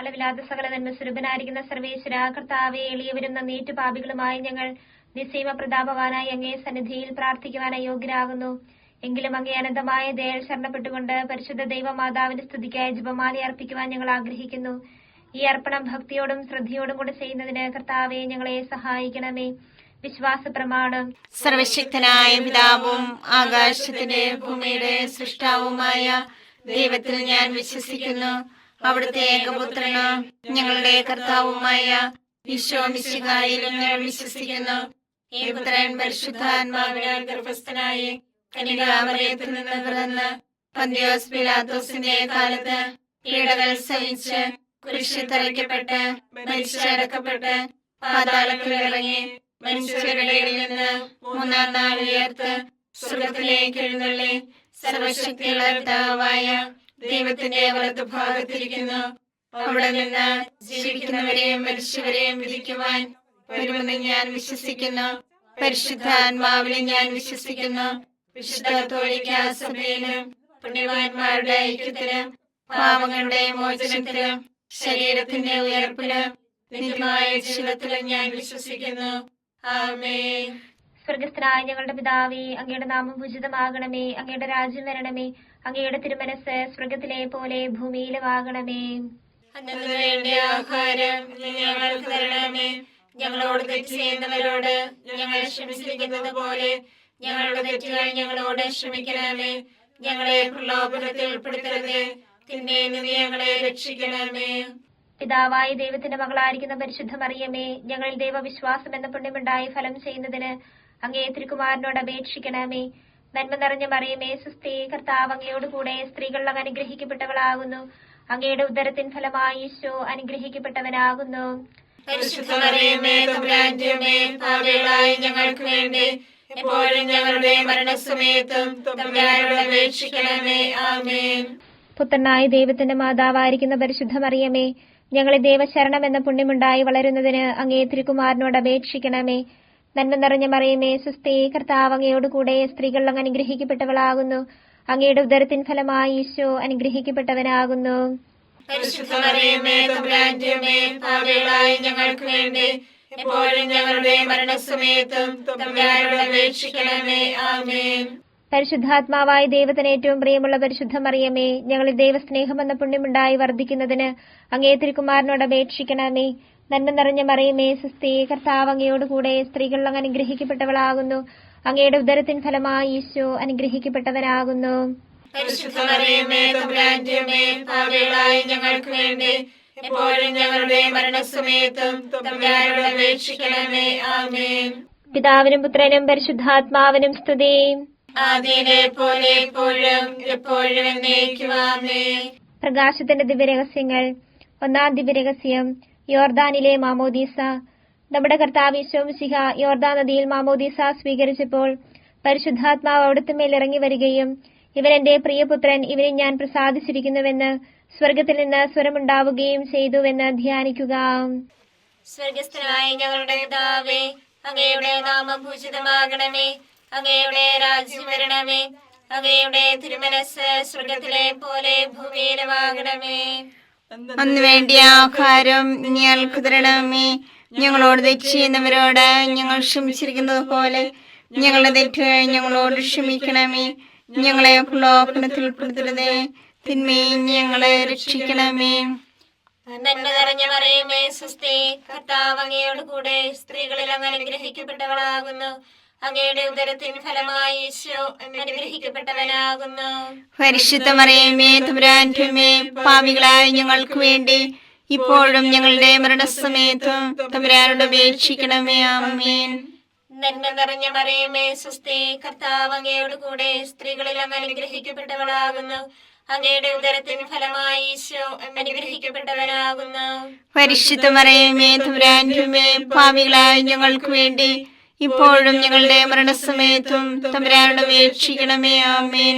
അളവില്ലാത്ത സകല നന്മ സ്വരൂപനായിരിക്കുന്ന സർവേശ്വര കർത്താവെ, എളിയവരും നന്നേറ്റു പാപികളുമായി ഞങ്ങൾ നിസ്സീമ പ്രതാപവാനായി അങ്ങേ സന്നിധിയിൽ പ്രാർത്ഥിക്കുവാനായി യോഗ്യരാകുന്നു. എങ്കിലും അങ്ങേ അനന്തമായ ദയയിൽ ശരണപ്പെട്ടുകൊണ്ട് പരിശുദ്ധ ദൈവമാതാവിന്റെ സ്തുതിക്കായി ജപമാല അർപ്പിക്കുവാൻ ഞങ്ങൾ ആഗ്രഹിക്കുന്നു. ഈ അർപ്പണം ഭക്തിയോടും ശ്രദ്ധയോടും കൂടെ ചെയ്യുന്നതിന് കർത്താവെ ഞങ്ങളെ സഹായിക്കണമേ. വിശ്വാസ പ്രമാണം. സർവശക്തനായ പിതാവും ആകാശത്തിന്റെ ഭൂമിയുടെ സൃഷ്ടാവുമായ ദൈവത്തിൽ ഞാൻ വിശ്വസിക്കുന്നു. അവിടുത്തെ ഏകപുത്രനും ഞങ്ങളുടെ കർത്താവുമായ ഈശോ മിശിഹായിലും ഞാൻ വിശ്വസിക്കുന്നു. ഈ പുത്രൻ പരിശുദ്ധാത്മാവിനാൽ ഗർഭസ്ഥനായി കന്യകാമറിയത്തിൽ നിന്ന് പിറന്ന് പന്തിയോസ് പിലാത്തോസിന്റെ കാലത്ത് പീഡകൾ സഹിച്ച് കുരിശിൽ തറയ്ക്കപ്പെട്ട് മരിച്ചടക്കപ്പെട്ട് പാതാളത്തിൽ ഇറങ്ങി മനുഷ്യരുടെ ഇടയിൽ നിന്ന് മൂന്നാം നാൾ ഉയർത്ത് സ്വർഗ്ഗത്തിലേക്ക് എഴുന്നള്ളി സർവശക്തിയുള്ള പിതാവായ ദൈവത്തിന്റെ വലതുഭാഗത്തിരിക്കുന്നു. അവിടെ നിന്ന് ജീവിക്കുന്നവരെയും മരിച്ചവരെയും വിധിക്കുവാൻ വരുമെന്ന് ഞാൻ വിശ്വസിക്കുന്നു. പരിശുദ്ധാത്മാവിലും ഞാൻ വിശ്വസിക്കുന്നു. വിശുദ്ധ കത്തോലിക്കാ സഭയിലും പുണ്യവാന്മാരുടെ ഐക്യത്തിലും പാപങ്ങളുടെ മോചനത്തിലും ശരീരത്തിന്റെ ഉയർപ്പിലും നിത്യമായ ജീവിതത്തിലും ഞാൻ വിശ്വസിക്കുന്നു. ആമേൻ. സ്വർഗസ്ഥനായ ഞങ്ങളുടെ പിതാവേ, അങ്ങയുടെ നാമം പൂജിതമാകണമേ. അങ്ങയുടെ രാജ്യം വരണമേ. അങ്ങയുടെ തിരുമനസ് സ്വർഗത്തിലെ പോലെ ഭൂമിയിലുമാകണമേ. അന്നു വേണ്ട ആഹാരം ഞങ്ങൾക്ക് തരണമേ. ഞങ്ങളോട് തെറ്റ് ചെയ്യുന്നവരോട് ഞങ്ങൾ ക്ഷമിച്ചിരിക്കുന്നത് പോലെ ഞങ്ങളുടെ തെറ്റുകൾ ഞങ്ങളോട് ക്ഷമിക്കണമേ. ഞങ്ങളെ പ്രലോഭനത്തിൽ ഉൾപ്പെടുത്തരുതേ, തിന്മയിൽ നിന്ന് ഞങ്ങളെ രക്ഷിക്കണമേ. പിതാവായ ദൈവത്തിന്റെ മകളായിരിക്കുന്ന പരിശുദ്ധ മറിയമേ, ഞങ്ങളിൽ ദൈവവിശ്വാസം എന്ന പുണ്യമുണ്ടായി ഫലം ചെയ്യുന്നതിന് അങ്ങേ തിരുക്കുമാരനോട് അപേക്ഷിക്കണമേ. നന്മ നിറഞ്ഞ മറിയമേ, സുസ്ഥി, കർത്താവ് അങ്ങയോട് കൂടെ സ്ത്രീകൾ അങ്ങ് അനുഗ്രഹിക്കപ്പെട്ടവളാകുന്നു. അങ്ങയുടെ ഉദരത്തിൻ ഫലമായി ഈശോ അനുഗ്രഹിക്കപ്പെട്ടവനാകുന്നു. പരിശുദ്ധ മറിയമേ, തമ്പുരാന്റെ അമ്മേ, പാപികളായ ഞങ്ങൾക്ക് വേണ്ടി എപ്പോഴും ഞങ്ങളുടെ മരണസമയത്തും തമ്പുരാനോട് അപേക്ഷിക്കണമേ. ആമേൻ. പുത്രനായ ദൈവത്തിന്റെ മാതാവായിരിക്കുന്ന പരിശുദ്ധ മറിയമേ, ഞങ്ങളെ ദൈവശരണം എന്ന പുണ്യമുണ്ടായി വളരുന്നതിന് അങ്ങേ തിരുക്കുമാരനോട് അപേക്ഷിക്കണമേ. നന്മ നിറഞ്ഞ മറിയമേ, സുസ്ഥി, കർത്താവ് അങ്ങയോട് കൂടെ സ്ത്രീകൾ അങ്ങ് അനുഗ്രഹിക്കപ്പെട്ടവളാകുന്നു. അങ്ങയുടെ ഉദരത്തിൻ ഫലമായി ഈശോ അനുഗ്രഹിക്കപ്പെട്ടവനാകുന്നു. പരിശുദ്ധ മറിയമേ, തമ്പുരാന്റെ അമ്മേ, പാപികളായ ഞങ്ങൾക്ക് വേണ്ടി എപ്പോഴും ഞങ്ങളുടെ മരണസമയത്തും തമ്പുരാനോട് അപേക്ഷിക്കണമേ. ആമേൻ. പരിശുദ്ധാത്മാവായ ദൈവത്തിന് ഏറ്റവും പ്രിയമുള്ള പരിശുദ്ധ മറിയമേ, ഞങ്ങളിൽ ദൈവസ്നേഹം എന്ന പുണ്യമുണ്ടായി വർദ്ധിക്കുന്നതിന് അങ്ങേ തിരുക്കുമാരനോട് അപേക്ഷിക്കണമേ. നന്മ നിറഞ്ഞ മറിയമേ, സുസ്ഥി, കർത്താവ് അങ്ങയോട് കൂടെ സ്ത്രീകൾ അങ്ങ് അനുഗ്രഹിക്കപ്പെട്ടവളാകുന്നു. അങ്ങയുടെ ഉദരത്തിൻ ഫലമായി ഈശോ അനുഗ്രഹിക്കപ്പെട്ടവനാകുന്നു. പരിശുദ്ധ മറിയമേ, തമ്പുരാന്റെ അമ്മേ, പാപികളായ ഞങ്ങൾക്ക് വേണ്ടി എപ്പോഴും ഞങ്ങളുടെ മരണസമയത്തും തമ്പുരാനോട് അപേക്ഷിക്കണമേ. ആമേൻ. പിതാവിനും പുത്രനും പരിശുദ്ധാത്മാവിനും സ്തുതി. ആദിയിലെ പോലെ എപ്പോഴും എപ്പോഴും എന്നേക്കും. ആമേൻ. പ്രകാശത്തിന്റെ ദിവ്യരഹസ്യങ്ങൾ. ഒന്നാം ദിവ്യരഹസ്യം, യോർദാനിലെ മാമോദീസ. നമ്മുടെ കർത്താവ് ഈശോ മിശിഹ യോർദാൻ നദിയിൽ മാമോദീസ സ്വീകരിച്ചപ്പോൾ പരിശുദ്ധാത്മാവ് അവിടുത്തെ മേൽ ഇറങ്ങി വരികയും ഇവൻ എന്റെ പ്രിയപുത്രൻ, ഇവനെ ഞാൻ പ്രസാദിച്ചിരിക്കുന്നുവെന്ന് സ്വർഗത്തിൽ നിന്ന് സ്വരമുണ്ടാവുകയും ചെയ്തുവെന്ന് ധ്യാനിക്കുക. സ്വർഗസ്ഥനായ ഞങ്ങളുടെ പിതാവേ, അങ്ങയുടെ നാമം പൂജിതമാകണമേ. അങ്ങയുടെ രാജ്യം വരണമേ. അങ്ങയുടെ തിരുമനസ് സ്വർഗത്തിലെ പോലെ ഭൂമിയിലുമാകണമേ. അന്ന് വേണ്ടിയ ആഹാരം ഞങ്ങൾക്ക് തരണമേ. ഞങ്ങളോട് തെറ്റ് ചെയ്യുന്നവരോട് ഞങ്ങൾ ക്ഷമിച്ചിരിക്കുന്നത് പോലെ ഞങ്ങളുടെ തെറ്റുകൾ ഞങ്ങളോട് ക്ഷമിക്കണമേ. ഞങ്ങളെ പ്രലോഭനത്തിൽ ഉൾപ്പെടുത്തരുതേ, തിന്മയിൽ ഞങ്ങളെ രക്ഷിക്കണമേ. നന്മ നിറഞ്ഞ മറിയമേ, സുസ്ഥി, കർത്താവ് അങ്ങയോട് കൂടെ സ്ത്രീകളിൽ അങ്ങ് അനുഗ്രഹിക്കപ്പെട്ടവളാകുന്നു. അങ്ങയുടെ ഉദരത്തിൻ ഫലമായി ഈശോ അനുഗ്രഹിക്കപ്പെട്ടവനാകുന്നു. പരിശുദ്ധ മറിയമേ, തമ്പുരാന്റെ അമ്മേ, പാപികളായ ഞങ്ങൾക്ക് വേണ്ടി ഇപ്പോഴും ഞങ്ങളുടെ മരണസമയത്തും തമ്പുരാനോട് അപേക്ഷിക്കണമേ. ആമേൻ. നന്മ നിറഞ്ഞ മറിയമേ, സുസ്ഥി, കർത്താവ് അങ്ങയോട് കൂടെ സ്ത്രീകളിൽ അങ്ങ് അനുഗ്രഹിക്കപ്പെട്ടവളാകുന്നു. അങ്ങയുടെ ഉദരത്തിൻ ഫലമായി ഈശോ അനുഗ്രഹിക്കപ്പെട്ടവനാകുന്നു. പരിശുദ്ധ മറിയമേ, തമ്പുരാന്റെ അമ്മേ, പാപികളായ ഞങ്ങൾക്ക് വേണ്ടി ഇപ്പോഴും ഞങ്ങളുടെ മരണസമയത്തും തമ്പുരാനോട് അപേക്ഷിക്കണമേ. ആമേൻ.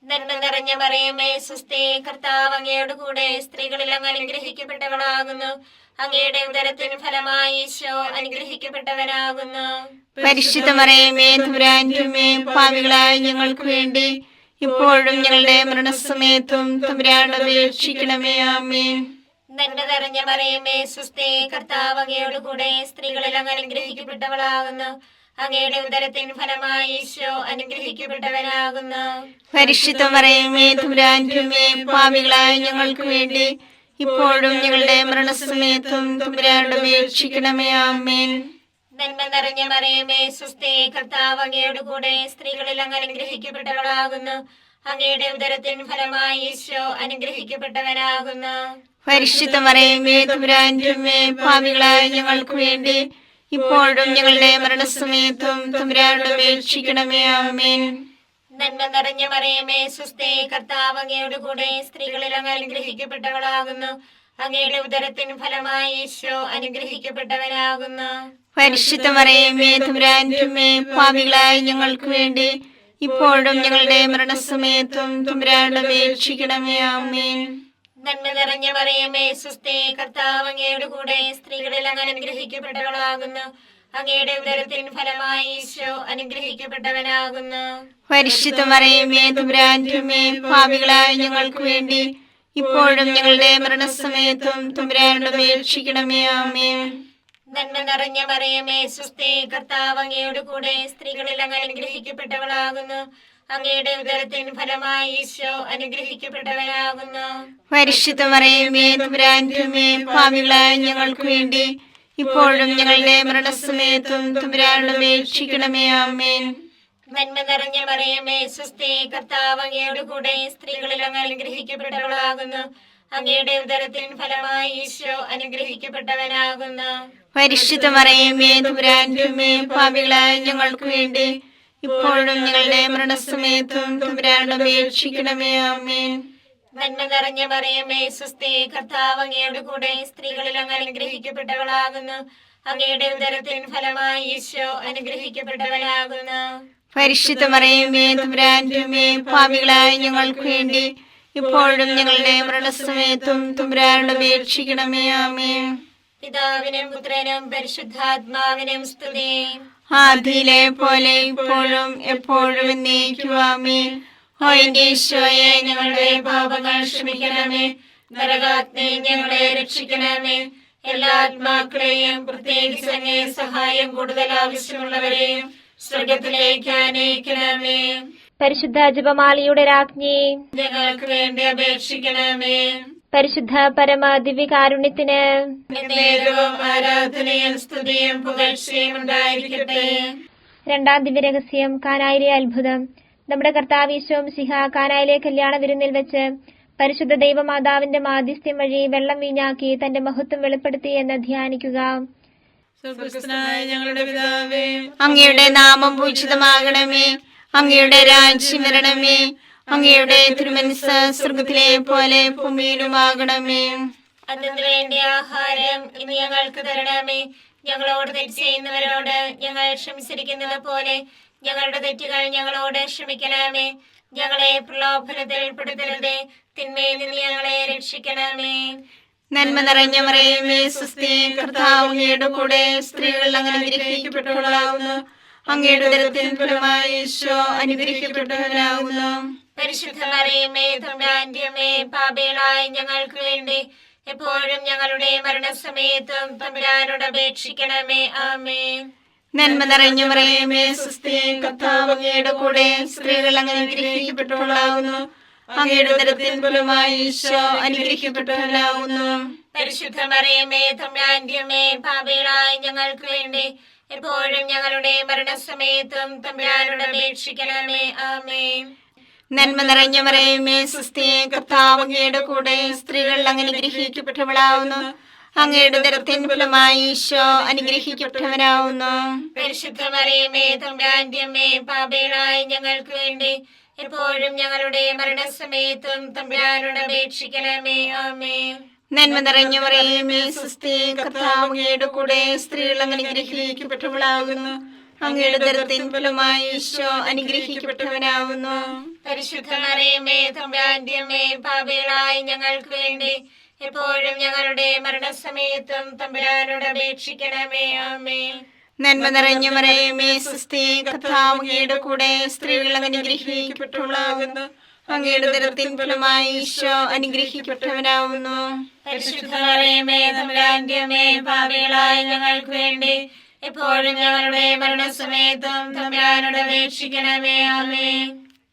നന്മ നിറഞ്ഞ മറിയമേ, സുസ്ഥി, കർത്താവ് അങ്ങയോട് കൂടെ സ്ത്രീകളിൽ അങ്ങ് അനുഗ്രഹിക്കപ്പെട്ടവളാകുന്നു. അങ്ങയുടെ ഉദരത്തിൻ ഫലമായി ഈശോ അനുഗ്രഹിക്കപ്പെട്ടവനാകുന്നു. പരിശുദ്ധ മറിയമേ, തമ്പുരാന്റെ അമ്മേ, പാപികളായ ഞങ്ങൾക്ക് വേണ്ടി ഇപ്പോഴും ഞങ്ങളുടെ മരണസമയത്തും തമ്പുരാനോട് അപേക്ഷിക്കണമേ. ആമേൻ. നന്മ നിറഞ്ഞ മറിയമേ സുസ്ഥി, കർത്താവ് അങ്ങയോട് കൂടെ സ്ത്രീകളിൽ അങ്ങ് അനുഗ്രഹിക്കപ്പെട്ടവളാകുന്നു. അങ്ങയുടെ ഉദരത്തിൻ ഫലമായി ഈശോ അനുഗ്രഹിക്കപ്പെട്ടവനാകുന്നു. പരിശുദ്ധ മറിയമേ തമ്പുരാന്റെ അമ്മേ, പാപികളായ ഞങ്ങൾക്ക് വേണ്ടി ഇപ്പോഴും ഞങ്ങളുടെ മരണസമയത്തും തമ്പുരാനോട് അപേക്ഷിക്കണമേ. ആമേൻ. നന്മ നിറഞ്ഞ മറിയമേ സുസ്ഥി, കർത്താവ് അങ്ങയോട് കൂടെ സ്ത്രീകളിൽ അങ്ങ് അനുഗ്രഹിക്കപ്പെട്ടവളാകുന്നു. അങ്ങയുടെ ഉദരത്തിൻ ഫലമായി ഈശോ അനുഗ്രഹിക്കപ്പെട്ടവനാകുന്നു. പരിശുദ്ധ മറിയമേ തമ്പുരാന്റെ അമ്മേ, പാപികളായ ഞങ്ങൾക്ക് വേണ്ടി ഇപ്പോഴും ഞങ്ങളുടെ മരണസമയത്തും തമ്പുരാനോട് അപേക്ഷിക്കണമേ. ആമേൻ. നന്മ നിറഞ്ഞ മറിയമേ സുസ്ഥി, കർത്താവ് അങ്ങയോട് കൂടെ സ്ത്രീകളിൽ അങ്ങ് അനുഗ്രഹിക്കപ്പെട്ടവളാകുന്നു. അങ്ങയുടെ ഉദരത്തിൻ ഫലമായി ഈശോ അനുഗ്രഹിക്കപ്പെട്ടവനാകുന്നു. പരിശുദ്ധ മറിയമേ തമ്പുരാന്റെ അമ്മേ, പാപികളായ ഞങ്ങൾക്ക് വേണ്ടി ഇപ്പോഴും ഞങ്ങളുടെ മരണസമയത്തും തമ്പുരാനോട് അപേക്ഷിക്കണമേ. ആമേൻ. നന്മ നിറഞ്ഞ മറിയമേ സുസ്ഥി, കർത്താവ് അങ്ങയോട് കൂടെ സ്ത്രീകളിൽ അങ്ങ് അനുഗ്രഹിക്കപ്പെട്ടവളാകുന്നു. അങ്ങയുടെ ഉദരത്തിൻ ഫലമായി ഈശോ അനുഗ്രഹിക്കപ്പെട്ടവനാകുന്നു. പരിശുദ്ധ മറിയമേ തമ്പുരാന്റെ അമ്മേ, പാപികളായ ഞങ്ങൾക്ക് വേണ്ടി ഇപ്പോഴും ഞങ്ങളുടെ മരണസമയത്തും തമ്പുരാനോട് അപേക്ഷിക്കണമേ. ആമേൻ. നന്മ നിറഞ്ഞ മറിയമേ സുസ്ഥി, കർത്താവ് അങ്ങയോട് കൂടെ സ്ത്രീകളിൽ അങ്ങ് അനുഗ്രഹിക്കപ്പെട്ടവളാകുന്നു. അങ്ങയുടെ ഉദരത്തിൻ ഫലമായി ഈശോ അനുഗ്രഹിക്കപ്പെട്ടവനാകുന്നു. പരിശുദ്ധ മറിയമേ തമ്പുരാന്റെ അമ്മേ, പാപികളായ ഞങ്ങൾക്ക് വേണ്ടി ഇപ്പോഴും ഞങ്ങളുടെ മരണസമയത്തും തമ്പുരാനോട് അപേക്ഷിക്കണമേ. ആമേൻ. നന്മ നിറഞ്ഞ മറിയമേ സുസ്ഥി, കർത്താവ് അങ്ങയോട് കൂടെ സ്ത്രീകളിൽ അങ്ങ് അനുഗ്രഹിക്കപ്പെട്ടവളാകുന്നു. അങ്ങയുടെ ഉദരത്തിൻ ഫലമായി ഈശോ അനുഗ്രഹിക്കപ്പെട്ടവനാകുന്നു. പരിശുദ്ധ മറിയമേ തമ്പുരാന്റെ അമ്മേ, പാപികളായ ഞങ്ങൾക്ക് വേണ്ടി ഇപ്പോഴും ഞങ്ങളുടെ മരണസമയത്തും തമ്പുരാനോട് അപേക്ഷിക്കണമേ. ആമേൻ. നന്മ നിറഞ്ഞ മറിയമേ സുസ്ഥി, കർത്താവ് അങ്ങയോട് കൂടെ സ്ത്രീകളിൽ അങ്ങ് അനുഗ്രഹിക്കപ്പെട്ടവളാകുന്നു. അങ്ങയുടെ ഉദരത്തിൻ ഫലമായി ഈശോ അനുഗ്രഹിക്കപ്പെട്ടവനാകുന്നു. പരിശുദ്ധ മറിയമേ തമ്പുരാന്റെ അമ്മേ, പാപികളായ ഞങ്ങൾക്ക് വേണ്ടി ഇപ്പോഴും ഞങ്ങളുടെ മരണസമയത്തും തമ്പുരാനോട് അപേക്ഷിക്കണമേ. ആമേൻ. പിതാവിനും പുത്രനും പരിശുദ്ധാത്മാവിനും സ്തുതി. ആദിയിലെ പോലെ ഇപ്പോഴും എപ്പോഴും എന്നേക്കും. ആമേൻ. ഓ എന്റെ ഈശോയെ, ഞങ്ങളുടെ പാപങ്ങൾ ക്ഷമിക്കണമേ. നരകാഗ്നി ഞങ്ങളെ രക്ഷിക്കണമേ. എല്ലാ ആത്മാക്കളെയും പ്രത്യേകിച്ച് അങ്ങേ സഹായം കൂടുതൽ ആവശ്യമുള്ളവരെയും സ്വർഗത്തിലേക്ക് അനയിക്കണമേ. പരിശുദ്ധ ജപമാലയുടെ രാജ്ഞി, ഞങ്ങൾക്ക് വേണ്ടി അപേക്ഷിക്കണമേ. പരിശുദ്ധ പരമ ദിവ്യകാരുണ്യത്തിന് നേരവും ആരാധനയും സ്തുതിയും പുകഴ്ചയും ഉണ്ടായിരിക്കട്ടെ. രണ്ടാം ദിവ്യരഹസ്യം, കാനായിലെ അത്ഭുതം. നമ്മുടെ കർത്താവ് ഈശോ മിശിഹ കാനായിലെ കല്യാണ വിരുന്നിൽ വെച്ച് പരിശുദ്ധ ദൈവമാതാവിന്റെ മാധ്യസ്ഥ്യം വഴി വെള്ളം വീഞ്ഞാക്കി തന്റെ മഹത്വം വെളിപ്പെടുത്തി എന്ന് ധ്യാനിക്കുക. ഞങ്ങളുടെ പിതാവേ, അങ്ങയുടെ നാമം പൂജിതമാകണമേ. അങ്ങയുടെ രാജ്യം വരണമേ. അങ്ങയുടെ തിരുമനസ്സ് സ്വർഗത്തിലെ പോലെ ഭൂമിയിലുമാകണമേ. അതിനു വേണ്ടി ആഹാരം ഇനി ഞങ്ങൾക്ക് തരണമേ. ഞങ്ങളോട് തെറ്റ് ചെയ്യുന്നവരോട് ഞങ്ങൾ ക്ഷമിച്ചിരിക്കുന്നത് പോലെ ഞങ്ങളുടെ തെറ്റുകൾ ഞങ്ങളോട് ക്ഷമിക്കണമേ. ഞങ്ങളെ പ്രലോഭനത്തിൽ പെടുത്തരുതേ, തിന്മയിൽ നിന്ന് ഞങ്ങളെ രക്ഷിക്കണമേ. നന്മ നിറഞ്ഞ മറിയമേ സുസ്ഥി, കർത്താവ് അങ്ങയുടെ കൂടെ സ്ത്രീകൾ അങ്ങ് അനുഗ്രഹിക്കപ്പെട്ടവളാകുന്നു. അങ്ങയുടെ ഉദരത്തിൻ ഫലമായി ഈശോ അനുഗ്രഹിക്കപ്പെട്ടവനാകുന്നു. പരിശുദ്ധ മറിയമേ തമ്പുരാന്റെ അമ്മേ, പാപികളായ ഞങ്ങൾക്ക് വേണ്ടി എപ്പോഴും ഞങ്ങളുടെ മരണസമയത്തും തമ്പുരാനോട് അപേക്ഷിക്കണമേ. ആമേൻ. നന്മ നിറഞ്ഞ മറിയമേ സുസ്ഥി, കർത്താവ് അങ്ങയുടെ കൂടെ സ്ത്രീകൾ അങ്ങ് അനുഗ്രഹിക്കപ്പെട്ടവളാകുന്നു. അങ്ങയുടെ ഉദരത്തിൻ ഫലമായി ഈശോ അനുഗ്രഹിക്കപ്പെട്ടവനാകുന്നു. പരിശുദ്ധ മറിയമേ തമ്പുരാന്റെ അമ്മേ, പാപികളായ ഞങ്ങൾക്ക് വേണ്ടി എപ്പോഴും ഞങ്ങളുടെ മരണസമയത്തും തമ്പുരാനോട് അപേക്ഷിക്കണമേ. ആമേൻ. നന്മ നിറഞ്ഞ മറിയമേ സുസ്ഥി, കർത്താവ് അങ്ങയുടെ കൂടെ സ്ത്രീകൾ അങ്ങ് അനുഗ്രഹിക്കപ്പെട്ടവളാകുന്നു. അങ്ങയുടെ ഉദരത്തിൻ ഫലമായി ഈശോ അനുഗ്രഹിക്കപ്പെട്ടവനാകുന്നു. പരിശുദ്ധ മറിയമേ തമ്പുരാന്റെ അമ്മേ, പാപികളായ ഞങ്ങൾക്ക് വേണ്ടി എപ്പോഴും ഞങ്ങളുടെ മരണസമയത്തും തമ്പുരാനോട് അപേക്ഷിക്കണമേ. ആമേൻ. നന്മ നിറഞ്ഞ മറിയമേ സുസ്ഥി, കർത്താവ് അങ്ങയുടെ കൂടെ സ്ത്രീകൾ അങ്ങ് അനുഗ്രഹിക്കപ്പെട്ടവളാകുന്നു. അങ്ങയുടെ ഉദരത്തിൻ ഫലമായി ഈശോ അനുഗ്രഹിക്കപ്പെട്ടവനാകുന്നു. പരിശുദ്ധ മറിയമേ തമ്പുരാന്റെ അമ്മേ, പാപികളായ ഞങ്ങൾക്ക് വേണ്ടി എപ്പോഴും ഞങ്ങളുടെ മരണസമയത്തും തമ്പുരാനോട് അപേക്ഷിക്കണമേ. ആമേൻ. നന്മ നിറഞ്ഞ മറിയമേ സുസ്ഥി, കർത്താവ് അങ്ങയുടെ കൂടെ സ്ത്രീകൾ അങ്ങ് അനുഗ്രഹിക്കപ്പെട്ടവളാകുന്നു. അങ്ങയുടെ ഉദരത്തിൻ ഫലമായി ഈശോ അനുഗ്രഹിക്കപ്പെട്ടവനാവുന്നു. പരിശുദ്ധ മറിയമേ തമ്പുരാന്റെ അമ്മേ, പാപികളായ ഞങ്ങൾക്ക് വേണ്ടി എപ്പോഴും ഞങ്ങളുടെ മരണസമയത്തും തമ്പുരാനോട് അപേക്ഷിക്കണമേ. ആമേൻ.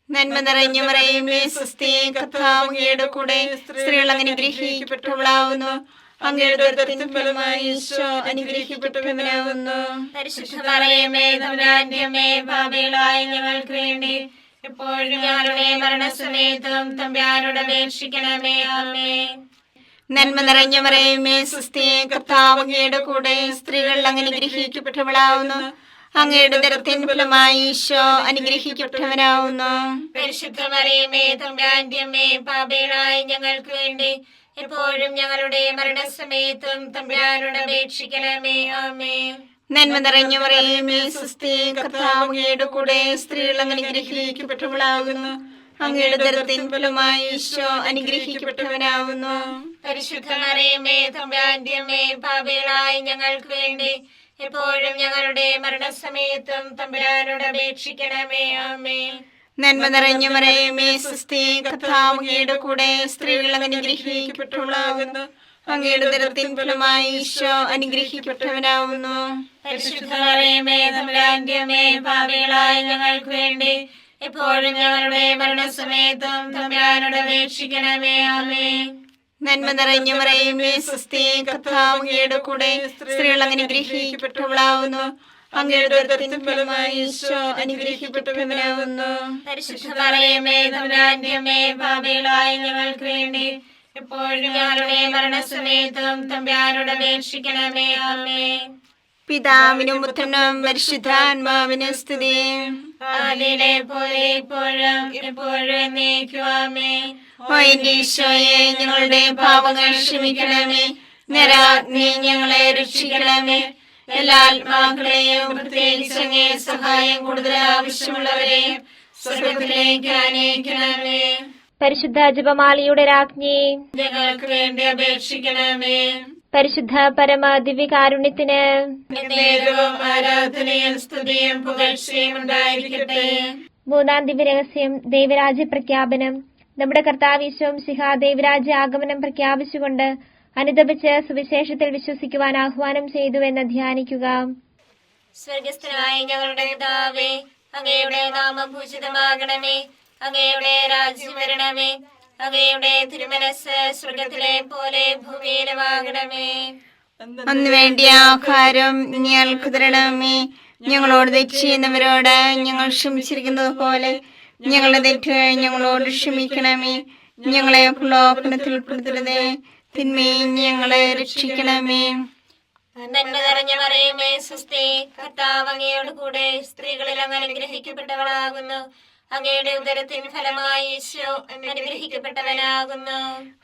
നന്മ നിറഞ്ഞ മറിയമേ സ്വസ്തി, കർത്താവ് അങ്ങയുടെ കൂടെ, സ്ത്രീകൾ അനുഗ്രഹിക്കപ്പെട്ടവളാവുന്നു. അങ്ങയുടെ ഉദരത്തിൻ ഫലമായി ഈശോ അനുഗ്രഹിക്കപ്പെട്ടവനാവുന്നു. പരിശുദ്ധ മറിയമേ തമ്പുരാന്റെ അമ്മേ, പാപികളായ ഞങ്ങൾക്ക് വേണ്ടി എപ്പോഴും ഞങ്ങളുടെ മരണസമയത്തും തമ്പുരാനോട് അപേക്ഷിക്കണമേ. ആമേൻ. നന്മ നിറഞ്ഞ മറിയമേ സ്വസ്തി, കർത്താവ് അങ്ങയുടെ കൂടെ, സ്ത്രീകൾ അനുഗ്രഹിക്കപ്പെട്ടവളാവുന്നു. അങ്ങയുടെ ഉദരത്തിൻ ഫലമായി ഈശോ അനുഗ്രഹിക്കപ്പെട്ടവനാവുന്നു. പരിശുദ്ധ മറിയമേ തമ്പുരാന്റെ അമ്മേ, പാപികളായ ഞങ്ങൾക്ക് വേണ്ടി എപ്പോഴും ഞങ്ങളുടെ മരണസമയത്തും തമ്പുരാനോട് അപേക്ഷിക്കണമേ. ആമേൻ. നന്മ നിറഞ്ഞ മറിയമേ സ്വസ്തി, കർത്താവ് അങ്ങയുടെ കൂടെ, സ്ത്രീകൾ അനുഗ്രഹിക്കപ്പെട്ടവളാകുന്നു. അങ്ങയുടെ ഉദരത്തിൻ ഫലമായി ഈശോ അനുഗ്രഹിക്കപ്പെട്ടവനാവുന്നു. പരിശുദ്ധ മറിയമേ തമ്പുരാന്റെ അമ്മേ, പാപികളായ ഞങ്ങൾക്ക് വേണ്ടി എപ്പോഴും ഞങ്ങളുടെ മരണസമയത്തും തമ്പുരാനോട് അപേക്ഷിക്കണമേ. ആമേൻ. നന്മ നിറഞ്ഞ മറിയമേ സ്വസ്തി, കർത്താവ് അങ്ങയുടെ കൂടെ, സ്ത്രീകൾ അനുഗ്രഹിക്കപ്പെട്ടവളാകുന്നു. അങ്ങയുടെ ഉദരത്തിൻ ഫലമായി ഈശോ അനുഗ്രഹിക്കപ്പെട്ടവനാവുന്നു. പരിശുദ്ധ മറിയമേ തമ്പുരാന്റെ അമ്മേ, പാപികളായ ഞങ്ങൾക്ക് വേണ്ടി എപ്പോഴും ഞങ്ങളുടെ മരണസമയത്തും തമ്പുരാനോട് അപേക്ഷിക്കണമേ. ആമേൻ. നന്മ നിറഞ്ഞ മറിയമേ സ്വസ്തി, കർത്താവ് അങ്ങയുടെ കൂടെ, സ്ത്രീകൾ അനുഗ്രഹിക്കപ്പെട്ടവളാവുന്നു. അങ്ങയുടെ ഉദരത്തിൻ ഫലമായി ഈശോ അനുഗ്രഹിക്കപ്പെട്ടവനാവുന്നു. പരിശുദ്ധ മറിയമേ തമ്പുരാന്റെ അമ്മേ, പാപികളായ ഞങ്ങൾക്ക് വേണ്ടി എപ്പോഴും ഞങ്ങളുടെ മരണസമയത്തും തമ്പുരാനോട് അപേക്ഷിക്കണമേ. ആമേൻ. പിതാവിനും പുത്രനും പരിശുദ്ധാത്മാവിനും സ്തുതി. ആദിയിലെ പോലെ ഇപ്പോഴും എപ്പോഴും എന്നേക്കും. ആമേൻ. ഓ എന്റെ ഈശോയെ, ഞങ്ങളുടെ പാപങ്ങൾ ക്ഷമിക്കണമേ. നരാഗ്നി ഞങ്ങളെ രക്ഷിക്കണമേ. എല്ലാ ആത്മാക്കളെയും, പ്രത്യേകിച്ച് അങ്ങേ സഹായം കൂടുതൽ ആവശ്യമുള്ളവരെയും സ്വർഗ്ഗത്തിലേക്ക് ആനയിക്കണമേ. പരിശുദ്ധ ജപമാലയുടെ രാജ്ഞി, ഞങ്ങൾക്ക് വേണ്ടി അപേക്ഷിക്കണമേ. പരിശുദ്ധ പരമ ദിവ്യകാരുണ്യത്തിന് എന്നേരവും ആരാധനയും സ്തുതിയും പുകഴ്ചയും ഉണ്ടായിരിക്കട്ടെ. മൂന്നാം ദിവ്യരഹസ്യം, ദൈവരാജ്യ പ്രഖ്യാപനം. നമ്മുടെ കർത്താവ് ഈശോ മിശിഹാ ദൈവരാജ്യ ആഗമനം പ്രഖ്യാപിച്ചുകൊണ്ട് അനുതപിച്ച് സുവിശേഷത്തിൽ വിശ്വസിക്കുവാൻ ആഹ്വാനം ചെയ്തു എന്ന് ധ്യാനിക്കുക. സ്വർഗസ്ഥനായ ഞങ്ങളുടെ പിതാവേ, അങ്ങയുടെ നാമം പൂജിതമാകണമേ. അങ്ങയുടെ രാജ്യം വരണമേ. അങ്ങയുടെ തിരുമനസ് സ്വർഗത്തിലെ പോലെ ഭൂമിയിലുമാകണമേ. അന്ന് വേണ്ടിയ ആഹാരം ഞങ്ങൾക്ക് തരണമേ. ഞങ്ങളോട് തെറ്റ് ചെയ്യുന്നവരോട് ഞങ്ങൾ ക്ഷമിച്ചിരിക്കുന്നത് പോലെ ഞങ്ങളുടെ തെറ്റ് ഞങ്ങളോട് ക്ഷമിക്കണമേ. ഞങ്ങളെ പ്രലോഭനത്തിൽ ഉൾപ്പെടുത്തരുതേ, തിന്മയിൽ ഞങ്ങളെ രക്ഷിക്കണമേ. നന്മ നിറഞ്ഞ മറിയമേ സ്വസ്തി, കർത്താവ് അങ്ങയോട് കൂടെ, സ്ത്രീകളിൽ അങ്ങ് അനുഗ്രഹിക്കപ്പെട്ടവളാകുന്നു. അങ്ങയുടെ ഉദരത്തിൻ ഫലമായി ഈശോ അനുഗ്രഹിക്കപ്പെട്ടവനാകുന്നു.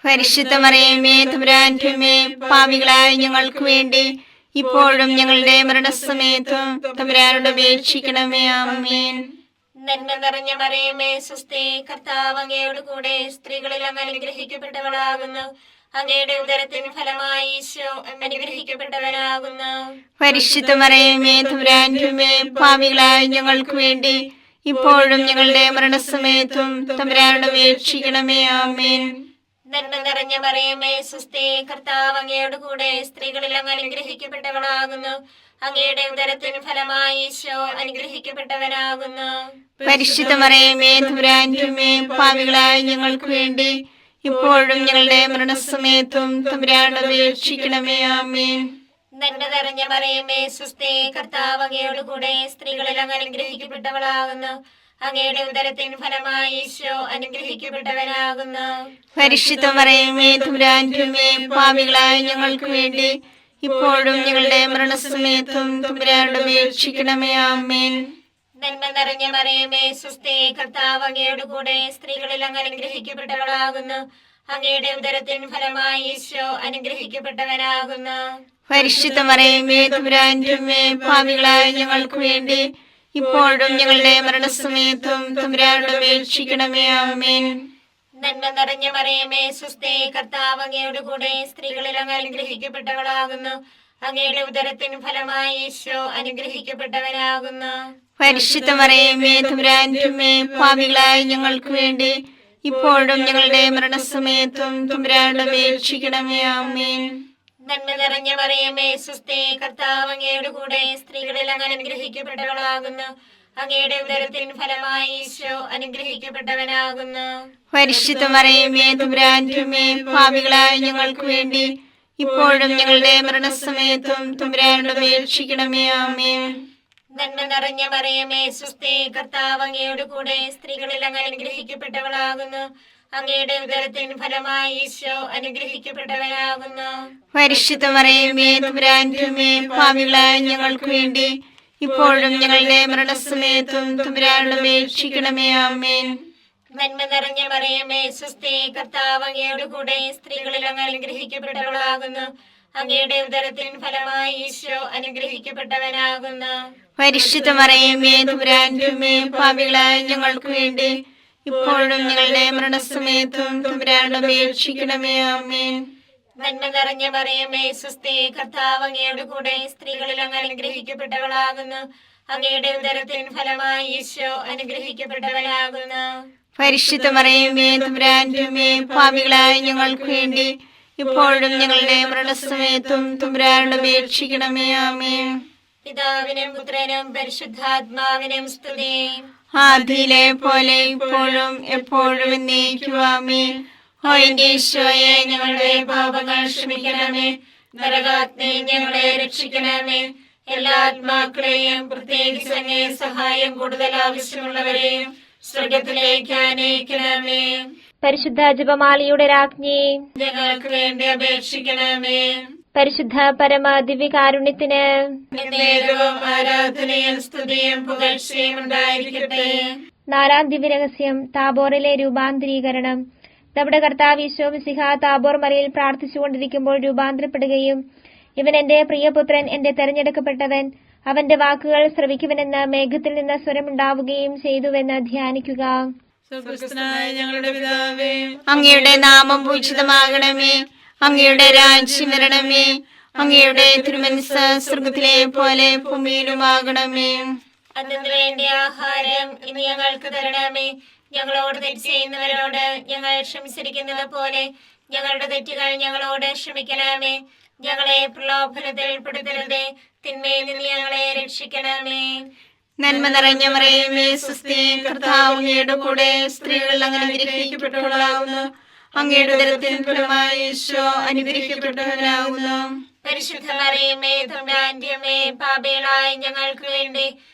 പരിശുദ്ധ മറിയമേ തമ്പുരാന്റെ അമ്മേ, പാപികളായ ഞങ്ങൾക്ക് വേണ്ടി ഇപ്പോഴും ഞങ്ങളുടെ മരണസമയത്തും തമ്പുരാനോട് അപേക്ഷിക്കണമേ. ആമേൻ. നന്മ നിറഞ്ഞ മറിയമേ സ്വസ്തി, കർത്താവ് അങ്ങയോട് കൂടെ, സ്ത്രീകളിൽ അങ്ങ് അനുഗ്രഹിക്കപ്പെട്ടവളാകുന്നു. അങ്ങയുടെ ഉദരത്തിൻ ഫലമായി ഈശോ അനുഗ്രഹിക്കപ്പെട്ടവനാകുന്നു. പരിശുദ്ധ മറിയമേ തമ്പുരാന്റെ അമ്മേ, പാപികളായ ഞങ്ങൾക്ക് വേണ്ടി ഇപ്പോഴും ഞങ്ങളുടെ മരണസമയത്തും തമ്പുരാനോട് അപേക്ഷിക്കണമേ. ആമേൻ. നന്മ നിറഞ്ഞ മറിയമേ സ്വസ്തി, കർത്താവ് അങ്ങയോട് കൂടെ, സ്ത്രീകളിൽ അങ്ങ് അനുഗ്രഹിക്കപ്പെട്ടവളാകുന്നു. അങ്ങയുടെ ഉദരത്തിൻ ഫലമായി ഈശോ അനുഗ്രഹിക്കപ്പെട്ടവനാകുന്നു. പരിശുദ്ധ മറിയമേ തമ്പുരാന്റെ അമ്മേ, പാപികളായ ഞങ്ങൾക്ക് വേണ്ടി ഇപ്പോഴും ഞങ്ങളുടെ മരണസമയത്തും തമ്പുരാനോട് അപേക്ഷിക്കണമേ. ആമേൻ. നന്മ നിറഞ്ഞ മറിയമേ സ്വസ്തി, കർത്താവ് അങ്ങയോട് കൂടെ, സ്ത്രീകളിൽ അങ്ങ് അനുഗ്രഹിക്കപ്പെട്ടവളാകുന്നു. അങ്ങയുടെ ഉദരത്തിൻ ഫലമായി ഈശോ അനുഗ്രഹിക്കപ്പെട്ടവനാകുന്നു. പരിശുദ്ധ മറിയമേ തമ്പുരാന്റെ അമ്മേ, പാപികളായ ഞങ്ങൾക്ക് വേണ്ടി ഇപ്പോഴും ഞങ്ങളുടെ മരണസമയത്തും തമ്പുരാനോട് അപേക്ഷിക്കണമേ. ആമേൻ. നന്മ നിറഞ്ഞ മറിയമേ സ്വസ്തി, കർത്താവ് അങ്ങയോട് കൂടെ, സ്ത്രീകളിൽ അങ്ങ് അനുഗ്രഹിക്കപ്പെട്ടവളാകുന്നു. അങ്ങയുടെ ഉദരത്തിൻ ഫലമായി ഈശോ അനുഗ്രഹിക്കപ്പെട്ടവനാകുന്നു. പരിശുദ്ധ മറിയമേ തമ്പുരാന്റെ അമ്മേ, പാപികളായ ഞങ്ങൾക്ക് വേണ്ടി ഇപ്പോഴും ഞങ്ങളുടെ മരണസമയത്തും തമ്പുരാനോട് അപേക്ഷിക്കണമേ. ആമേൻ. നന്മ നിറഞ്ഞ മറിയമേ സ്വസ്തി, കർത്താവ് അങ്ങയോട് കൂടെ, സ്ത്രീകളിൽ അങ്ങ് അനുഗ്രഹിക്കപ്പെട്ടവളാകുന്നു. അങ്ങയുടെ ഉദരത്തിൻ ഫലമായി ഈശോ അനുഗ്രഹിക്കപ്പെട്ടവനാകുന്നു. പരിശുദ്ധ മറിയമേ തമ്പുരാന്റെ അമ്മേ, പാപികളായ ഞങ്ങൾക്ക് വേണ്ടി ഇപ്പോഴും ഞങ്ങളുടെ മരണസമയത്തും തമ്പുരാനോട് അപേക്ഷിക്കണമേ. ആമേൻ. നന്മ നിറഞ്ഞ മറിയമേ സ്വസ്തി, കർത്താവ് അങ്ങയുടെ കൂടെ സ്ത്രീകളിൽ അങ്ങ് അനുഗ്രഹിക്കപ്പെട്ടവളാകുന്നു. അങ്ങയുടെ ഉദരത്തിൻ ഫലമായി ഈശോ അനുഗ്രഹിക്കപ്പെട്ടവനാകുന്നു. പരിശുദ്ധ മറിയമേ തമ്പുരാന്റെ അമ്മേ, പാപികളായ ഞങ്ങൾക്ക് വേണ്ടി ഇപ്പോഴും ഞങ്ങളുടെ മരണസമയത്തും തമ്പുരാനോട് അപേക്ഷിക്കണമേ. ആമേൻ. നന്മ നിറഞ്ഞ മറിയമേ സ്വസ്തി, കർത്താവ് അങ്ങയുടെ കൂടെ സ്ത്രീകളിൽ അങ്ങ് അനുഗ്രഹിക്കപ്പെട്ടവളാകുന്നു. അങ്ങയുടെ ഉദരത്തിൻ ഫലമായി ഈശോ അനുഗ്രഹിക്കപ്പെട്ടവനാകുന്നു. പരിശുദ്ധ മറിയമേ തമ്പുരാന്റെ അമ്മേ, പാപികളായ ഞങ്ങൾക്ക് വേണ്ടി ഇപ്പോഴും ഞങ്ങളുടെ മരണസമയത്തും തമ്പുരാനോട് അപേക്ഷിക്കണമേ. ആമേൻ. നന്മ നിറഞ്ഞ മറിയമേ സ്വസ്തി, കർത്താവ് അങ്ങയുടെ കൂടെ സ്ത്രീകളിൽ അങ്ങ് അനുഗ്രഹിക്കപ്പെട്ടവളാകുന്നു. അങ്ങയുടെ ഉദരത്തിൻ ഫലമായി ഈശോ അനുഗ്രഹിക്കപ്പെട്ടവനാകുന്നു. പരിശുദ്ധ മറിയമേ തമ്പുരാന്റെ അമ്മേ, പാപികളായ ഞങ്ങൾക്ക് വേണ്ടി ഇപ്പോഴും ഞങ്ങളുടെ മരണസമയത്തും തമ്പുരാനോട് അപേക്ഷിക്കണമേ. ആമേൻ. നന്മ നിറഞ്ഞ മറിയമേ സ്വസ്തി, കർത്താവ് അങ്ങയുടെ കൂടെ സ്ത്രീകളിൽ അങ്ങ് അനുഗ്രഹിക്കപ്പെട്ടവളാകുന്നു. അങ്ങയുടെ ഉദരത്തിൻ ഫലമായി ഈശോ അനുഗ്രഹിക്കപ്പെട്ടവനാകുന്നു. പരിശുദ്ധ മറിയമേ തമ്പുരാന്റെ അമ്മേ, പാപികളായ ഞങ്ങൾക്ക് വേണ്ടി ഇപ്പോഴും ഞങ്ങളുടെ മരണസമയത്തും തമ്പുരാനോട് അപേക്ഷിക്കണമേ. ആമേൻ. പിതാവിനും പുത്രനും പരിശുദ്ധാത്മാവിനും സ്തുതി. ആദിയിലെ പോലെ ഇപ്പോഴും എപ്പോഴും എന്നേക്കും. ആമേൻ. ഓ എന്റെ ഈശോയെ, ഞങ്ങളുടെ പാപങ്ങൾ ക്ഷമിക്കണമേ. നരകാഗ്നി ഞങ്ങളെ രക്ഷിക്കണമേ. എല്ലാ ആത്മാക്കളെയും പ്രത്യേകിച്ച് അങ്ങേ സഹായം കൂടുതൽ ആവശ്യമുള്ളവരെയും സ്വർഗത്തിലേക്ക് അനയിക്കണമേ. പരിശുദ്ധ ജപമാലയുടെ രാജ്ഞി, ഞങ്ങൾക്ക് വേണ്ടി അപേക്ഷിക്കണമേ. പരിശുദ്ധ പരമ ദിവ്യകാരുണ്യത്തിന് നേരവും ആരാധനയും സ്തുതിയും പുകഴ്ചയും ഉണ്ടായിരിക്കട്ടെ. 4-ാം ദിവ്യരഹസ്യം, താബോറിലെ രൂപാന്തരീകരണം. നമ്മുടെ കർത്താവ് ഈശോ മിശിഹ താബോർ മലയിൽ പ്രാർത്ഥിച്ചുകൊണ്ടിരിക്കുമ്പോൾ രൂപാന്തരപ്പെടുകയും ഇവൻ എന്റെ പ്രിയപുത്രൻ, എന്റെ തെരഞ്ഞെടുക്കപ്പെട്ടവൻ, അവന്റെ വാക്കുകൾ ശ്രവിക്കുവനെന്ന് മേഘത്തിൽ നിന്ന് സ്വരമുണ്ടാവുകയും ചെയ്തുവെന്ന് ധ്യാനിക്കുക. സ്വർഗ്ഗസ്ഥനായ ഞങ്ങളുടെ പിതാവേ, അങ്ങയുടെ നാമം പൂജിതമാകണമേ. അങ്ങയുടെ രാജ്യം വരണമേ. അങ്ങയുടെ തിരുമനസ്സ് സ്വർഗത്തിലെ പോലെ ഭൂമിയിലുമാകണമേ. അതിനു വേണ്ടി ആഹാരം ഇന്ന് ഞങ്ങൾക്ക് തരണമേ. ഞങ്ങളോട് തെറ്റ് ചെയ്യുന്നവരോട് ഞങ്ങൾ ക്ഷമിച്ചിരിക്കുന്നത് പോലെ ഞങ്ങളുടെ തെറ്റുകൾ ഞങ്ങളോട് ക്ഷമിക്കണമേ. ഞങ്ങളെ പ്രലോഭനത്തിൽ ഉൾപ്പെടുത്തരുതേ, തിന്മയിൽ നിന്ന് ഞങ്ങളെ രക്ഷിക്കണമേ. നന്മ നിറഞ്ഞ മറിയമേ സ്വസ്തി, കർത്താവ് അങ്ങയുടെ കൂടെ സ്ത്രീകൾ അങ്ങ് അനുഗ്രഹിക്കപ്പെട്ടവളാകുന്നു. അങ്ങയുടെ ഉദരത്തിൻ ഫലമായി ഈശോ അനുഗ്രഹിക്കപ്പെട്ടവനാകുന്നു. പരിശുദ്ധ മറിയമേ തമ്പുരാന്റെ അമ്മേ, പാപികളായ ഞങ്ങൾക്ക് വേണ്ടി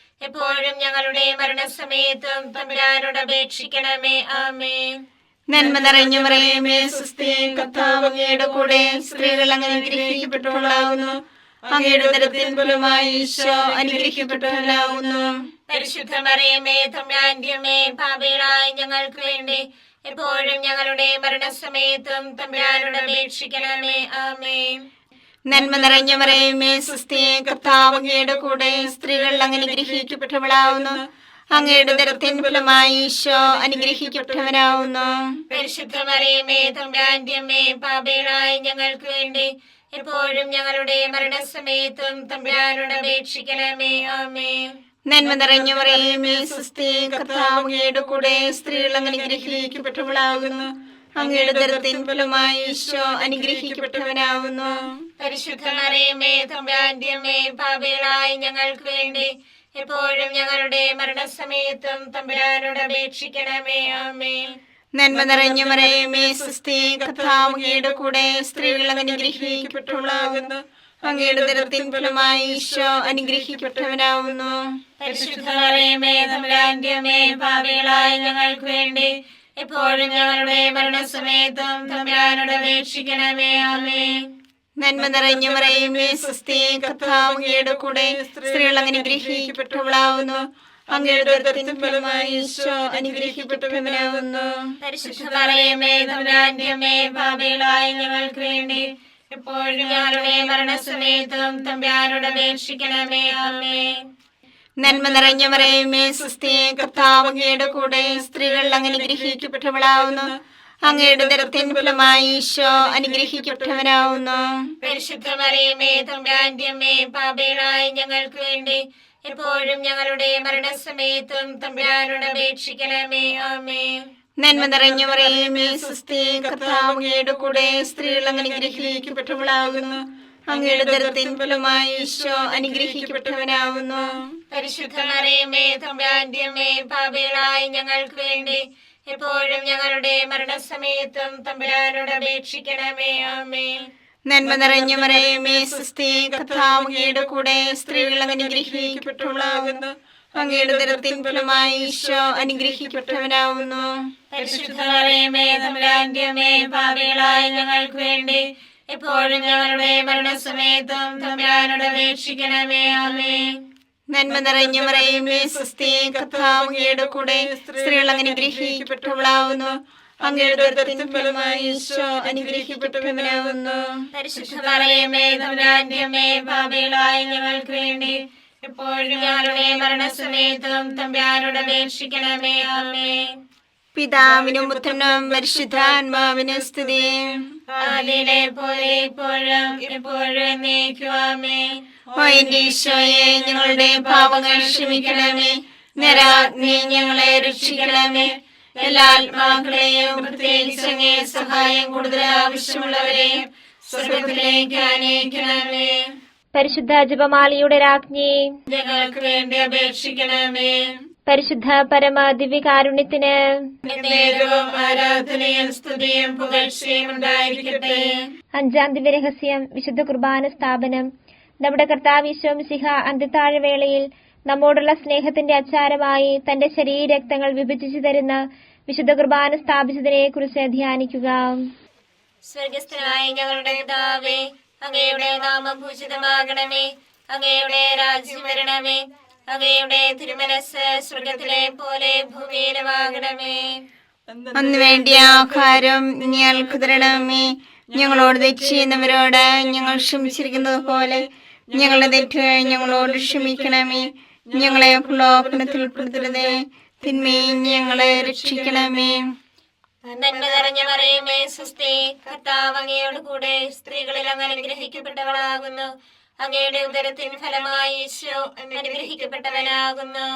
എപ്പോഴും ഞങ്ങളുടെ മരണസമയത്തും തമ്പുരാനോട് അപേക്ഷിക്കണമേ. ആമേൻ. നന്മ നിറഞ്ഞ മറിയമേ സ്വസ്തി, കർത്താവ് അങ്ങയുടെ കൂടെ സ്ത്രീകൾ അങ്ങ് അനുഗ്രഹിക്കപ്പെട്ടവളാകുന്നു. അങ്ങയുടെ ഉദരത്തിൻ ഫലമായി ഈശോ അനുഗ്രഹിക്കപ്പെട്ടവനാകുന്നു. പരിശുദ്ധ മറിയമേ തമ്പുരാന്റെ അമ്മേ, പാപികളായ ഞങ്ങൾക്ക് വേണ്ടി എപ്പോഴും ഞങ്ങളുടെ മരണസമയത്തും തമ്പുരാനോട് അപേക്ഷിക്കണമേ. ആമേൻ. നന്മ നിറഞ്ഞ മറിയമേ സ്വസ്തി, കർത്താവ് അങ്ങയുടെ കൂടെ സ്ത്രീകൾ അങ്ങ് അനുഗ്രഹിക്കപ്പെട്ടവളാകുന്നു. അങ്ങയുടെ ഉദരത്തിൻ ഫലമായി ഈശോ അനുഗ്രഹിക്കപ്പെട്ടവനാകുന്നു. പരിശുദ്ധ മറിയമേ തമ്പുരാന്റെ അമ്മേ, പാപികളായ ഞങ്ങൾക്ക് വേണ്ടി എപ്പോഴും ഞങ്ങളുടെ മരണസമയത്തും തമ്പുരാനോട് അപേക്ഷിക്കണമേ. ആമേൻ. നന്മ നിറഞ്ഞ മറിയമേ സ്വസ്തി, കർത്താവ് അങ്ങയുടെ കൂടെ സ്ത്രീകൾ അങ്ങ് അനുഗ്രഹിക്കപ്പെട്ടവളാകുന്നു. അങ്ങയുടെ ഉദരത്തിൻ ഫലമായി ഈശോ അനുഗ്രഹിക്കപ്പെട്ടവനാകുന്നു. പരിശുദ്ധ മറിയമേ തമ്പുരാന്റെ അമ്മേ, പാപികളായ ഞങ്ങൾക്ക് വേണ്ടി എപ്പോഴും ഞങ്ങളുടെ മരണസമയത്തും തമ്പുരാനോട് അപേക്ഷിക്കണമേ. ആമേൻ. നന്മ നിറഞ്ഞ മറിയമേ സ്വസ്തി, കർത്താവ് അങ്ങയുടെ കൂടെ സ്ത്രീകൾ അങ്ങ് അനുഗ്രഹിക്കപ്പെട്ടവളാകുന്നു. അങ്ങയുടെ ഉദരത്തിൻ ഫലമായി ഈശോ അനുഗ്രഹിക്കപ്പെട്ടവനാകുന്നു. പരിശുദ്ധ മറിയമേ തമ്പുരാന്റെ അമ്മേ, പാപികളായ ഞങ്ങൾക്ക് വേണ്ടി എപ്പോഴും ഞങ്ങളുടെ മരണസമയത്തും തമ്പുരാനോട് അപേക്ഷിക്കണമേ. ആമേൻ. നന്മ നിറഞ്ഞ മറിയമേ സ്വസ്തി, കർത്താവ് അങ്ങയുടെ കൂടെ സ്ത്രീകൾ അങ്ങ് അനുഗ്രഹിക്കപ്പെട്ടവളാകുന്നു. അങ്ങയുടെ ഉദരത്തിൻ ഫലമായി ഈശോ അനുഗ്രഹിക്കപ്പെട്ടവനാകുന്നു. പരിശുദ്ധ മറിയമേ തമ്പുരാന്റെ അമ്മേ, പാപികളായ ഞങ്ങൾക്ക് വേണ്ടി എപ്പോഴും ഞങ്ങളുടെ മരണസമയത്തും തമ്പുരാനോട് അപേക്ഷിക്കണമേ. ആമേൻ. നന്മ നിറഞ്ഞ മറിയമേ സ്വസ്തി, കർത്താവ് അങ്ങയുടെ കൂടെ സ്ത്രീകൾ അങ്ങ് അനുഗ്രഹിക്കപ്പെട്ടവളാകുന്നു. അങ്ങയുടെ ഉദരത്തിൻ ഫലമായി ഈശോ അനുഗ്രഹിക്കപ്പെട്ടവനാകുന്നു. പരിശുദ്ധ മറിയമേ തമ്പുരാന്റെ അമ്മേ, പാപികളായ ഞങ്ങൾക്ക് വേണ്ടി എപ്പോഴും ഞങ്ങളുടെ മരണസമയത്തും തമ്പുരാനോട് അപേക്ഷിക്കണമേ. ആമേൻ. നന്മ നിറഞ്ഞ മറിയമേ സുസ്ഥി, കർത്താവ് അങ്ങയുടെ കൂടെ സ്ത്രീകൾ അങ്ങ് അനുഗ്രഹിക്കപ്പെട്ടവളാകുന്നു. അങ്ങയുടെ ഉദരത്തിൻ ഫലമായി ഈശോ അനുഗ്രഹിക്കപ്പെട്ടവനാകുന്നു. പരിശുദ്ധ മറിയമേ തമ്പുരാന്റെ അമ്മേ, പാപികളായ ഞങ്ങൾക്ക് വേണ്ടി എപ്പോഴും ഞങ്ങളുടെ മരണസമയത്തും തമ്പുരാനോട് അപേക്ഷിക്കണമേ. ആമേൻ. നന്മ നിറഞ്ഞ മറിയമേ സുസ്ഥി, കർത്താവ് അങ്ങയുടെ കൂടെ സ്ത്രീകൾ അങ്ങ് അനുഗ്രഹിക്കപ്പെട്ടവളാകുന്നു. അങ്ങയുടെ ഉദരത്തിൻ ഫലമായി ഈശോ അനുഗ്രഹിക്കപ്പെട്ടവനാകുന്നു. പരിശുദ്ധ മറിയമേ തമ്പുരാന്റെ അമ്മേ, പാപികളായ ഞങ്ങൾക്ക് വേണ്ടി എപ്പോഴും ഞങ്ങളുടെ മരണസമയത്തും തമ്പുരാനോട് അപേക്ഷിക്കണമേ. ആമേൻ. നന്മ നിറഞ്ഞ മറിയമേ സുസ്ഥി, കർത്താവ് അങ്ങയുടെ കൂടെ സ്ത്രീകൾ അങ്ങ് അനുഗ്രഹിക്കപ്പെട്ടവളാകുന്നു. അങ്ങയുടെ ഉദരത്തിൻ ഫലമായി ഈശോ അനുഗ്രഹിക്കപ്പെട്ടവനാകുന്നു. പരിശുദ്ധ മറിയമേ തമ്പുരാന്റെ അമ്മേ, പാപികളായ ഞങ്ങൾക്ക് വേണ്ടി എപ്പോഴും ഞങ്ങളുടെ മരണസമയത്തും തമ്പുരാനോട് അപേക്ഷിക്കണമേ. ആമേൻ. പിതാവിനും പുത്രനും പരിശുദ്ധാത്മാവിനും സ്തുതി. ആദിയിലെ പോലെ ഇപ്പോഴും എപ്പോഴും എന്നേക്കും. ആമേൻ. ഓ എന്റെ ഈശോയെ, ഞങ്ങളുടെ പാപങ്ങൾ ക്ഷമിക്കണമേ. നരാഗ്നി ഞങ്ങളെ രക്ഷിക്കണമേ. എല്ലാ ആത്മാക്കളെയും പ്രത്യേകിച്ച് അങ്ങേ സഹായം കൂടുതൽ ആവശ്യമുള്ളവരെയും സ്വർഗത്തിലേക്ക് ആനയിക്കണമേ. പരിശുദ്ധ ജപമാലയുടെ രാജ്ഞി, ഞങ്ങൾക്ക് വേണ്ടി അപേക്ഷിക്കണമേ. പരിശുദ്ധ പരമ ദിവ്യകാരുണ്യത്തിന് എന്നേരവും ആരാധനയും സ്തുതിയും പുകഴ്ചയും ഉണ്ടായിരിക്കട്ടെ. അഞ്ചാം ദിവ്യരഹസ്യം, വിശുദ്ധ കുർബാന സ്ഥാപനം. നമ്മുടെ കർത്താവ് ഈശോ മിശിഹ അന്ത്യത്താഴവേളയിൽ നമ്മോടുള്ള സ്നേഹത്തിന്റെ അച്ചാരമായി തന്റെ ശരീരരക്തങ്ങൾ വിഭജിച്ചു തരുന്ന വിശുദ്ധ കുർബാന സ്ഥാപിച്ചതിനെ കുറിച്ച് ധ്യാനിക്കുക. സ്വർഗസ്ഥനായ ഞങ്ങളുടെ പിതാവേ, അങ്ങയുടെ നാമം പൂജിതമാകണമേ. അങ്ങയുടെ രാജ്യം വരണമേ. അങ്ങയുടെ തിരുമനസ്സ് സ്വർഗത്തിലെ പോലെ ഭൂമിയിലുമാകണമേ. അന്ന് വേണ്ടിയ ആഹാരം ഞങ്ങൾക്ക് തരണമേ. ഞങ്ങളോട് തെറ്റ് ചെയ്യുന്നവരോട് ഞങ്ങൾ ക്ഷമിച്ചിരിക്കുന്നത് പോലെ ഞങ്ങളുടെ തെറ്റുകൾ ഞങ്ങളോട് ക്ഷമിക്കണമേ. ഞങ്ങളെ പ്രലോഭനത്തിൽ ഉൾപ്പെടുത്തരുതേ, തിന്മയിൽ ഞങ്ങളെ രക്ഷിക്കണമേ. നന്മ നിറഞ്ഞ മറിയമേ സുസ്ഥി, കർത്താവ് അങ്ങയോട് കൂടെ സ്ത്രീകളിൽ അങ്ങ് അനുഗ്രഹിക്കപ്പെട്ടവളാകുന്നു. അങ്ങയുടെ ഉദരത്തിൻ ഫലമായി ഈശോ അനുഗ്രഹിക്കപ്പെട്ടവനാകുന്നു.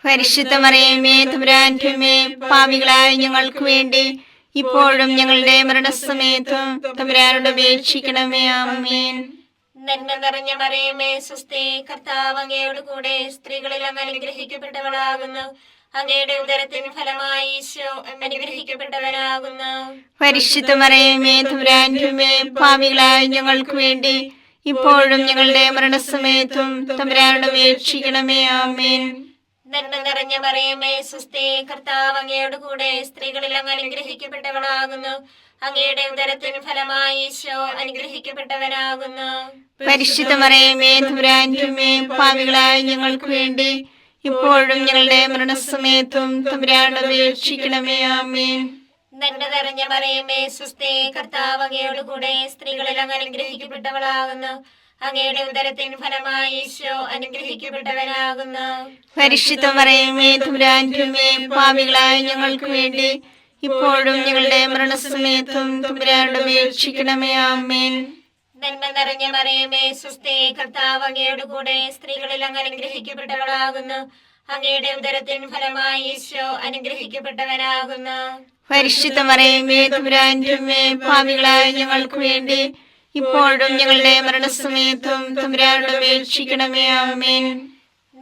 പരിശുദ്ധ മറിയമേ തമ്പുരാന്റെ അമ്മേ, പാപികളായ ഞങ്ങൾക്ക് വേണ്ടി ഇപ്പോഴും ഞങ്ങളുടെ മരണസമയത്തും തമ്പുരാനോട് അപേക്ഷിക്കണമേ. ആമേൻ. നന്മ നിറഞ്ഞ മറിയമേ സുസ്ഥി, കർത്താവ് അങ്ങയോട് കൂടെ സ്ത്രീകളിൽ അങ്ങ് അനുഗ്രഹിക്കപ്പെട്ടവളാകുന്നു. അങ്ങയുടെ ഉദരത്തിൻ ഫലമായി ഈശോ അനുഗ്രഹിക്കപ്പെട്ടവനാകുന്നു. പരിശുദ്ധ മറിയമേ തമ്പുരാന്റെ അമ്മേ, പാപികളായ ഞങ്ങൾക്ക് വേണ്ടി ഇപ്പോഴും ഞങ്ങളുടെ മരണസമയത്തും തമ്പുരാനോട് അപേക്ഷിക്കണമേ. ആമേൻ. നന്മ നിറഞ്ഞ മറിയമേ സുസ്ഥി, കർത്താവ് അങ്ങയോട് കൂടെ സ്ത്രീകളിൽ അങ്ങ് അനുഗ്രഹിക്കപ്പെട്ടവളാകുന്നു. അങ്ങയുടെ ഉദരത്തിൻ ഫലമായി ഈശോ അനുഗ്രഹിക്കപ്പെട്ടവനാകുന്നു. പരിശുദ്ധ മറിയമേ തമ്പുരാന്റെ അമ്മേ, പാപികളായ ഞങ്ങൾക്ക് വേണ്ടി ഇപ്പോഴും ഞങ്ങളുടെ മരണസമയത്തും തമ്പുരാനോട് അപേക്ഷിക്കണമേ. ആമേൻ. നന്മ നിറഞ്ഞ മറിയമേ സുസ്ഥി, കർത്താവ് അങ്ങയോട് കൂടെ സ്ത്രീകളിൽ അങ്ങ് അനുഗ്രഹിക്കപ്പെട്ടവളാകുന്നു. അങ്ങയുടെ ഉദരത്തിൻ ഫലമായി ഈശോ അനുഗ്രഹിക്കപ്പെട്ടവനാകുന്നു. പരിശുദ്ധ മറിയമേ തമ്പുരാന്റെ അമ്മേ, പാപികളായ ഞങ്ങൾക്ക് വേണ്ടി ഇപ്പോഴും ഞങ്ങളുടെ മരണസമയത്തും തമ്പുരാനോട് അപേക്ഷിക്കണമേ. ആമേൻ. നന്മ നിറഞ്ഞ മറിയമേ സുസ്ഥി, കർത്താവ് അങ്ങയോട് കൂടെ സ്ത്രീകളിൽ അങ്ങ് അനുഗ്രഹിക്കപ്പെട്ടവളാകുന്നു. അങ്ങയുടെ ഉദരത്തിൻ ഫലമായി ഈശോ അനുഗ്രഹിക്കപ്പെട്ടവനാകുന്നു. പരിശുദ്ധ മറിയമേ തമ്പുരാന്റെ അമ്മേ, പാപികളായ ഞങ്ങൾക്ക് വേണ്ടി ഇപ്പോഴും ഞങ്ങളുടെ മരണസമയത്തും തമ്പുരാനോട് അപേക്ഷിക്കണമേ. ആമേൻ.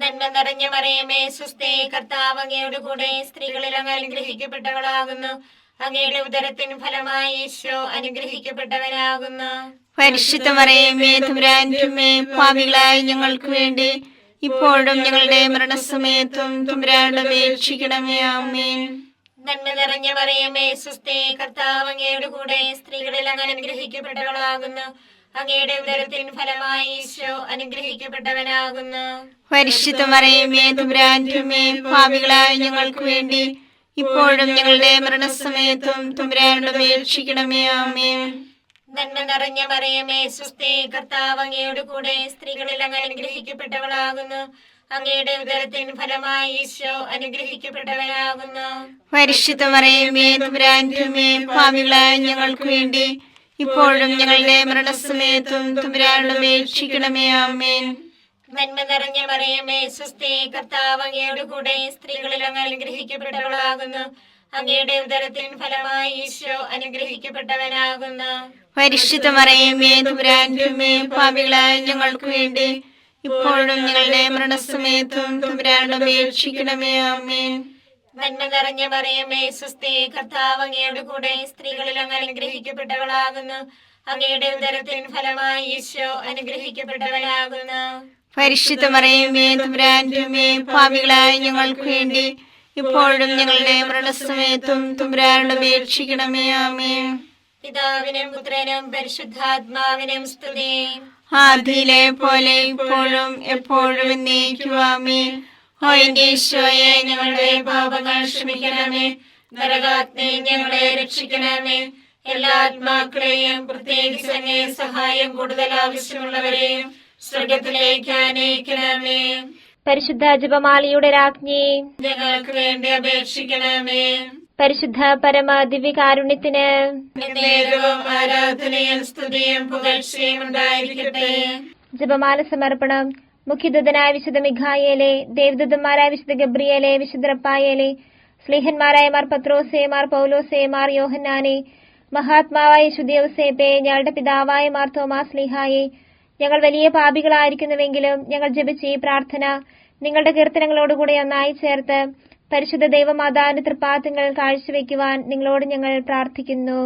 നന്മ നിറഞ്ഞ മറിയമേ സുസ്ഥി, കർത്താവ് അങ്ങയോട് കൂടെ സ്ത്രീകളിൽ അങ്ങ് അനുഗ്രഹിക്കപ്പെട്ടവളാകുന്നു. അങ്ങയുടെ ഉദരത്തിൻ ഫലമായി ഈശോ അനുഗ്രഹിക്കപ്പെട്ടവനാകുന്നു. പരിശുദ്ധ മറിയമേ തമ്പുരാന്റെ അമ്മേ, പാപികളായ ഞങ്ങൾക്ക് വേണ്ടി ഇപ്പോഴും ഞങ്ങളുടെ മരണസമയത്തും തമ്പുരാനോട് അപേക്ഷിക്കണമേ. ആമേൻ. നന്മ നിറഞ്ഞ മറിയമേ സുസ്ഥി, കർത്താവ് അങ്ങയോട് കൂടെ സ്ത്രീകളിൽ അങ്ങ് അനുഗ്രഹിക്കപ്പെട്ടവളാകുന്നു. അങ്ങയുടെ ഉദരത്തിൻ ഫലമായി ഈശോ അനുഗ്രഹിക്കപ്പെട്ടവനാകുന്നു. പരിശുദ്ധ മറിയമേ തമ്പുരാന്റെ അമ്മേ, പാപികളായ ഞങ്ങൾക്ക് വേണ്ടി ഇപ്പോഴും ഞങ്ങളുടെ മരണസമയത്തും തമ്പുരാനോട് അപേക്ഷിക്കണമേ. ആമേൻ. നന്മ നിറഞ്ഞ മറിയമേ സുസ്ഥി, കർത്താവ് അങ്ങയോട് കൂടെ സ്ത്രീകളിൽ അങ്ങ് അനുഗ്രഹിക്കപ്പെട്ടവളാകുന്നു. അങ്ങയുടെ ഉദരത്തിൻ ഫലമായി ഈശോ അനുഗ്രഹിക്കപ്പെട്ടവനാകുന്നു. പരിശുദ്ധ മറിയമേ തമ്പുരാന്റെ അമ്മേ, പാപികളായ ഞങ്ങൾക്ക് വേണ്ടി ഇപ്പോഴും ഞങ്ങളുടെ മരണസമയത്തും തമ്പുരാനോട് അപേക്ഷിക്കണമേ. ആമേൻ. നന്മ നിറഞ്ഞ മറിയമേ സുസ്ഥി, കർത്താവ് അങ്ങയോട് കൂടെ സ്ത്രീകളിൽ അങ്ങ് അനുഗ്രഹിക്കപ്പെട്ടവളാകുന്നു. അങ്ങയുടെ ഉദരത്തിൻ ഫലമായി ഈശോ അനുഗ്രഹിക്കപ്പെട്ടവനാകുന്നു. പരിശുദ്ധ മറിയമേ തമ്പുരാന്റമ്മേ, പാപികളായ ഞങ്ങൾക്ക് വേണ്ടി ഇപ്പോഴും ഞങ്ങളുടെ മരണസമയത്തും തമ്പുരാനോട് അപേക്ഷിക്കണമേ. ആമേൻ. നന്മ നിറഞ്ഞ മറിയമേ സ്വസ്തി, കർത്താവ് അങ്ങയുടെ കൂടെ സ്ത്രീകളിൽ അങ്ങ് അനുഗ്രഹിക്കപ്പെട്ടവളാകുന്നു. അങ്ങയുടെ ഉദരത്തിൻ ഫലമായി ഈശോ അനുഗ്രഹിക്കപ്പെട്ടവനാകുന്നു. പരിശുദ്ധ മറിയമേ തമ്പുരാന്റമ്മേ, പാപികളായ ഞങ്ങൾക്ക് വേണ്ടി ഇപ്പോഴും ഞങ്ങളുടെ മരണസമയത്തും തമ്പുരാനോട് അപേക്ഷിക്കണമേ. ആമേൻ. പിതാവിനും പുത്രനും പരിശുദ്ധാത്മാവിനും സ്തുതി. ആദിയിലെ പോലെ ഇപ്പോഴും എപ്പോഴും എന്നേക്കും. ആമേൻ. ഓ എന്റെ ഈശോയെ, ഞങ്ങളുടെ പാപങ്ങൾ ക്ഷമിക്കണമേ. നരകാഗ്നി ഞങ്ങളെ രക്ഷിക്കണമേ. എല്ലാ ആത്മാക്കളെയും പ്രത്യേകിച്ച് അങ്ങേ സഹായം കൂടുതൽ ആവശ്യമുള്ളവരെയും സ്വർഗത്തിലേക്ക് ആനയിക്കണമേ. പരിശുദ്ധ ജപമാലയുടെ രാജ്ഞി, ഞങ്ങൾക്ക് വേണ്ടി അപേക്ഷിക്കണമേ. പരിശുദ്ധ പരമ ദിവ്യകാരുണ്യത്തിന് നേരവും ആരാധനയും സ്തുതിയും പുകഴ്ചയും ഉണ്ടായിരിക്കട്ടെ. ജപമാല സമർപ്പണം. മുഖ്യദൂതനായ വിശുദ്ധ മിഖായേലെ, ദേവദൂതന്മാരായ വിശുദ്ധ ഗബ്രിയേലെ, വിശുദ്ധ റപ്പായേലെ, സ്ലീഹന്മാരായ മാർ പത്രോസേ, മാർ പൗലോസേ, മാർ യോഹന്നാനെ, മഹാത്മാവായ വിശുദ്ധ യൗസേപ്പേ, ഞങ്ങളുടെ പിതാവായ മാർ തോമാസ് സ്ലീഹായെ, ഞങ്ങൾ വലിയ പാപികളായിരിക്കുന്നുവെങ്കിലും ഞങ്ങൾ ജപിച്ച ഈ പ്രാർത്ഥന നിങ്ങളുടെ കീർത്തനങ്ങളോടുകൂടി ഒന്നായി ചേർത്ത് പരിശുദ്ധ ദൈവമാതാവിന്റെ തൃപ്പാദങ്ങൾ കാഴ്ചവെക്കുവാൻ നിങ്ങളോട് ഞങ്ങൾ പ്രാർത്ഥിക്കുന്നു.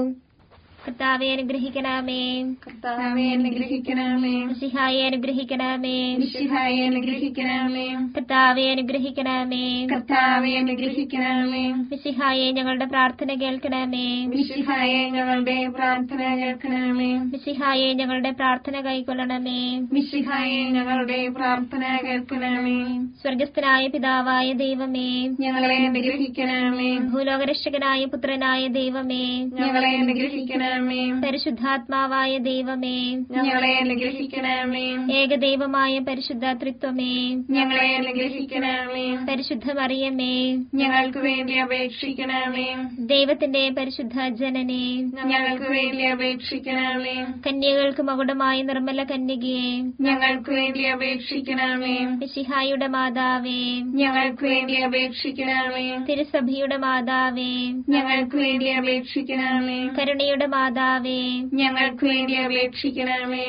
കർത്താവെ അനുഗ്രഹിക്കണമേ. കർത്താവേ അനുഗ്രഹിക്കണമേ. മിശിഹായെ അനുഗ്രഹിക്കണമേ. മിശിഹായെ അനുഗ്രഹിക്കണമേ. കർത്താവെ അനുഗ്രഹിക്കണമേ. കർത്താവേ അനുഗ്രഹിക്കണമേ. മിശിഹായെ ഞങ്ങളുടെ പ്രാർത്ഥന കേൾക്കണമേ. മിശിഹായെ ഞങ്ങളുടെ പ്രാർത്ഥന കേൾക്കണമേ. മിശിഹായെ ഞങ്ങളുടെ പ്രാർത്ഥന കൈക്കൊള്ളണമേ. മിശിഹായെ ഞങ്ങളുടെ പ്രാർത്ഥന കേൾക്കണമേ. സ്വർഗസ്ഥനായ പിതാവായ ദൈവമേ, ഞങ്ങളെ അനുഗ്രഹിക്കണമേ. ഭൂലോകരക്ഷകനായ പുത്രനായ ദൈവമേ, ഞങ്ങളെ അനുഗ്രഹിക്കണമേ. പരിശുദ്ധാത്മാവായ ദൈവമേ, ഞങ്ങളെ അനുഗ്രഹിക്കണമേ. ഏകദൈവമായ പരിശുദ്ധ ത്രിത്വമേ, ഞങ്ങളെ അനുഗ്രഹിക്കണമേ. പരിശുദ്ധ മറിയമേ, ഞങ്ങൾക്ക് വേണ്ടി അപേക്ഷിക്കണമേ. ദൈവത്തിന്റെ പരിശുദ്ധ ജനനേ, ഞങ്ങൾക്ക് വേണ്ടി അപേക്ഷിക്കണമേ. കന്യകൾക്ക് മകുടമായ നിർമ്മല കന്യകയെ, ഞങ്ങൾക്ക് വേണ്ടി അപേക്ഷിക്കണമേ. മിശിഹായുടെ മാതാവേ, ഞങ്ങൾക്ക് വേണ്ടി അപേക്ഷിക്കണമേ. തിരുസഭയുടെ മാതാവേ, ഞങ്ങൾക്ക് വേണ്ടി അപേക്ഷിക്കണമേ. കരുണയുടെ മാതാവേ, ഞങ്ങൾക്ക് വേണ്ടി അപേക്ഷിക്കണമേ.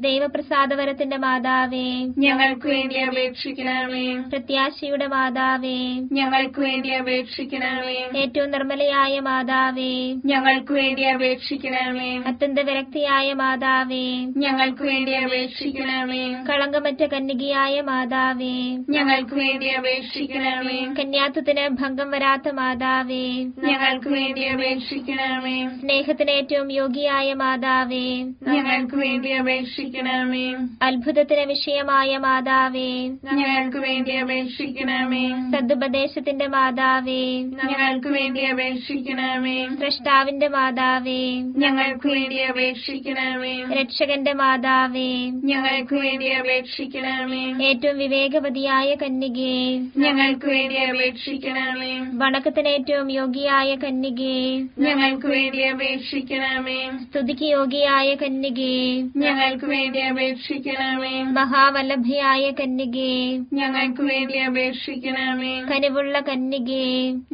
ദൈവപ്രസാദവരത്തിന്റെ മാതാവേ, ഞങ്ങൾക്ക് വേണ്ടി അപേക്ഷിക്കണമേ. പ്രത്യാശയുടെ മാതാവേ, ഞങ്ങൾക്ക് വേണ്ടി അപേക്ഷിക്കണമേ. ഏറ്റവും നിർമ്മലയായ മാതാവേ, ഞങ്ങൾക്ക് വേണ്ടി അപേക്ഷിക്കണമേ. അത്യന്ത വിരക്തിയായ മാതാവേ, ഞങ്ങൾക്ക് വേണ്ടി അപേക്ഷിക്കണമേ. കളങ്കമറ്റ കന്യകയായ മാതാവേ, ഞങ്ങൾക്ക് വേണ്ടി അപേക്ഷിക്കണമേ. കന്യാത്വത്തിന് ഭംഗം വരാത്ത മാതാവേ, ഞങ്ങൾക്ക് വേണ്ടി അപേക്ഷിക്കണമേ. സ്നേഹത്തിന് ഏറ്റവും യോഗ്യയായ മാതാവേ, ഞങ്ങൾക്ക് വേണ്ടി അപേക്ഷിക്കണമേ. അത്ഭുതത്തിന് വിഷയമായ മാതാവേ, ഞങ്ങൾക്ക് വേണ്ടി അപേക്ഷിക്കണമേ. സദുപദേശത്തിന്റെ മാതാവേ, ഞങ്ങൾക്ക് വേണ്ടി അപേക്ഷിക്കണമേ. സ്രഷ്ടാവിന്റെ മാതാവേ, ഞങ്ങൾക്ക് വേണ്ടി അപേക്ഷിക്കണമേ. രക്ഷകന്റെ മാതാവേ, ഞങ്ങൾക്ക് വേണ്ടി അപേക്ഷിക്കണമേ. ഏറ്റവും വിവേകവതിയായ കന്യകേ, ഞങ്ങൾക്ക് വേണ്ടി അപേക്ഷിക്കണമേ. വണക്കത്തിന് ഏറ്റവും യോഗ്യയായ കന്യകേ, ഞങ്ങൾക്ക് വേണ്ടി അപേക്ഷിക്കണമേ. സ്തുതിക്ക് യോഗ്യയായ കന്യകേ, ഞങ്ങൾക്ക് വേണ്ടി അപേക്ഷിക്കണമേ. മഹാവല്ലഭയായ കന്യകേ, ഞങ്ങൾക്ക് വേണ്ടി അപേക്ഷിക്കണമേ. കനിവുള്ള കന്യകേ,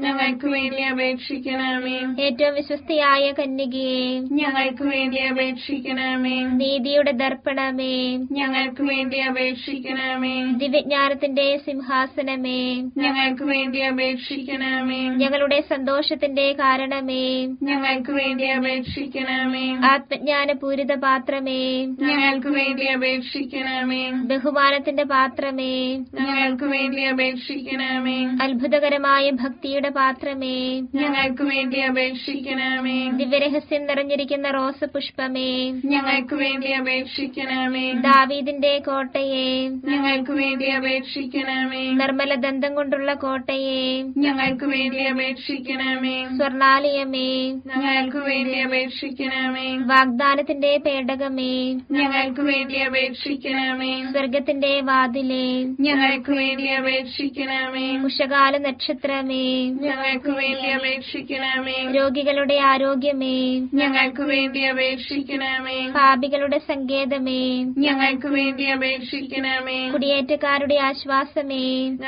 ഞങ്ങൾക്ക് വേണ്ടി അപേക്ഷിക്കണമേ. ഏറ്റവും വിശ്വസ്തയായ കന്യകേ, ഞങ്ങൾക്ക് വേണ്ടി അപേക്ഷിക്കണമേ. നീതിയുടെ ദർപ്പണമേ, ഞങ്ങൾക്ക് വേണ്ടി അപേക്ഷിക്കണമേ. ദിവ്യജ്ഞാനത്തിന്റെ സിംഹാസനമേ, ഞങ്ങൾക്ക് വേണ്ടി അപേക്ഷിക്കണമേ. ഞങ്ങളുടെ സന്തോഷത്തിന്റെ കാരണമേ, ഞങ്ങൾക്ക് വേണ്ടി അപേക്ഷിക്കണമേ. ആത്മജ്ഞാനപൂരിത പാത്രമേ, ഞങ്ങൾക്ക് വേണ്ടി അപേക്ഷിക്കണമേ. ബഹുമാനത്തിന്റെ പാത്രമേ, ഞങ്ങൾക്ക് വേണ്ടി അപേക്ഷിക്കണമേ. അത്ഭുതകരമായ ഭക്തിയുടെ പാത്രമേ, ഞങ്ങൾക്ക് വേണ്ടി അപേക്ഷിക്കണമേ. ദിവ്യരഹസ്യം നിറഞ്ഞിരിക്കുന്ന റോസപുഷ്പമേ, ഞങ്ങൾക്ക് വേണ്ടി അപേക്ഷിക്കണമേ. ദാവീദിന്റെ കോട്ടയെ, ഞങ്ങൾക്ക് വേണ്ടി അപേക്ഷിക്കണമേ. നിർമ്മല ദന്തം കൊണ്ടുള്ള കോട്ടയെ, ഞങ്ങൾക്ക് വേണ്ടി അപേക്ഷിക്കണമേ. സ്വർണാലയമേ, ഞങ്ങൾക്ക് വേണ്ടി അപേക്ഷിക്കണമേ. അപേക്ഷിക്കണമേ. വാഗ്ദാനത്തിന്റെ പേടകമേ, ഞങ്ങൾക്ക് വേണ്ടി അപേക്ഷിക്കണമേ. സ്വർഗത്തിന്റെ വാതിലേ, ഞങ്ങൾക്ക് വേണ്ടി അപേക്ഷിക്കണമേ. ഉഷകാല നക്ഷത്രമേ, ഞങ്ങൾക്ക് വേണ്ടി അപേക്ഷിക്കണമേ. രോഗികളുടെ ആരോഗ്യമേ, ഞങ്ങൾക്ക് വേണ്ടി അപേക്ഷിക്കണമേ. പാപികളുടെ സങ്കേതമേ, ഞങ്ങൾക്ക് വേണ്ടി അപേക്ഷിക്കണമേ. കുടിയേറ്റക്കാരുടെ ആശ്വാസമേ,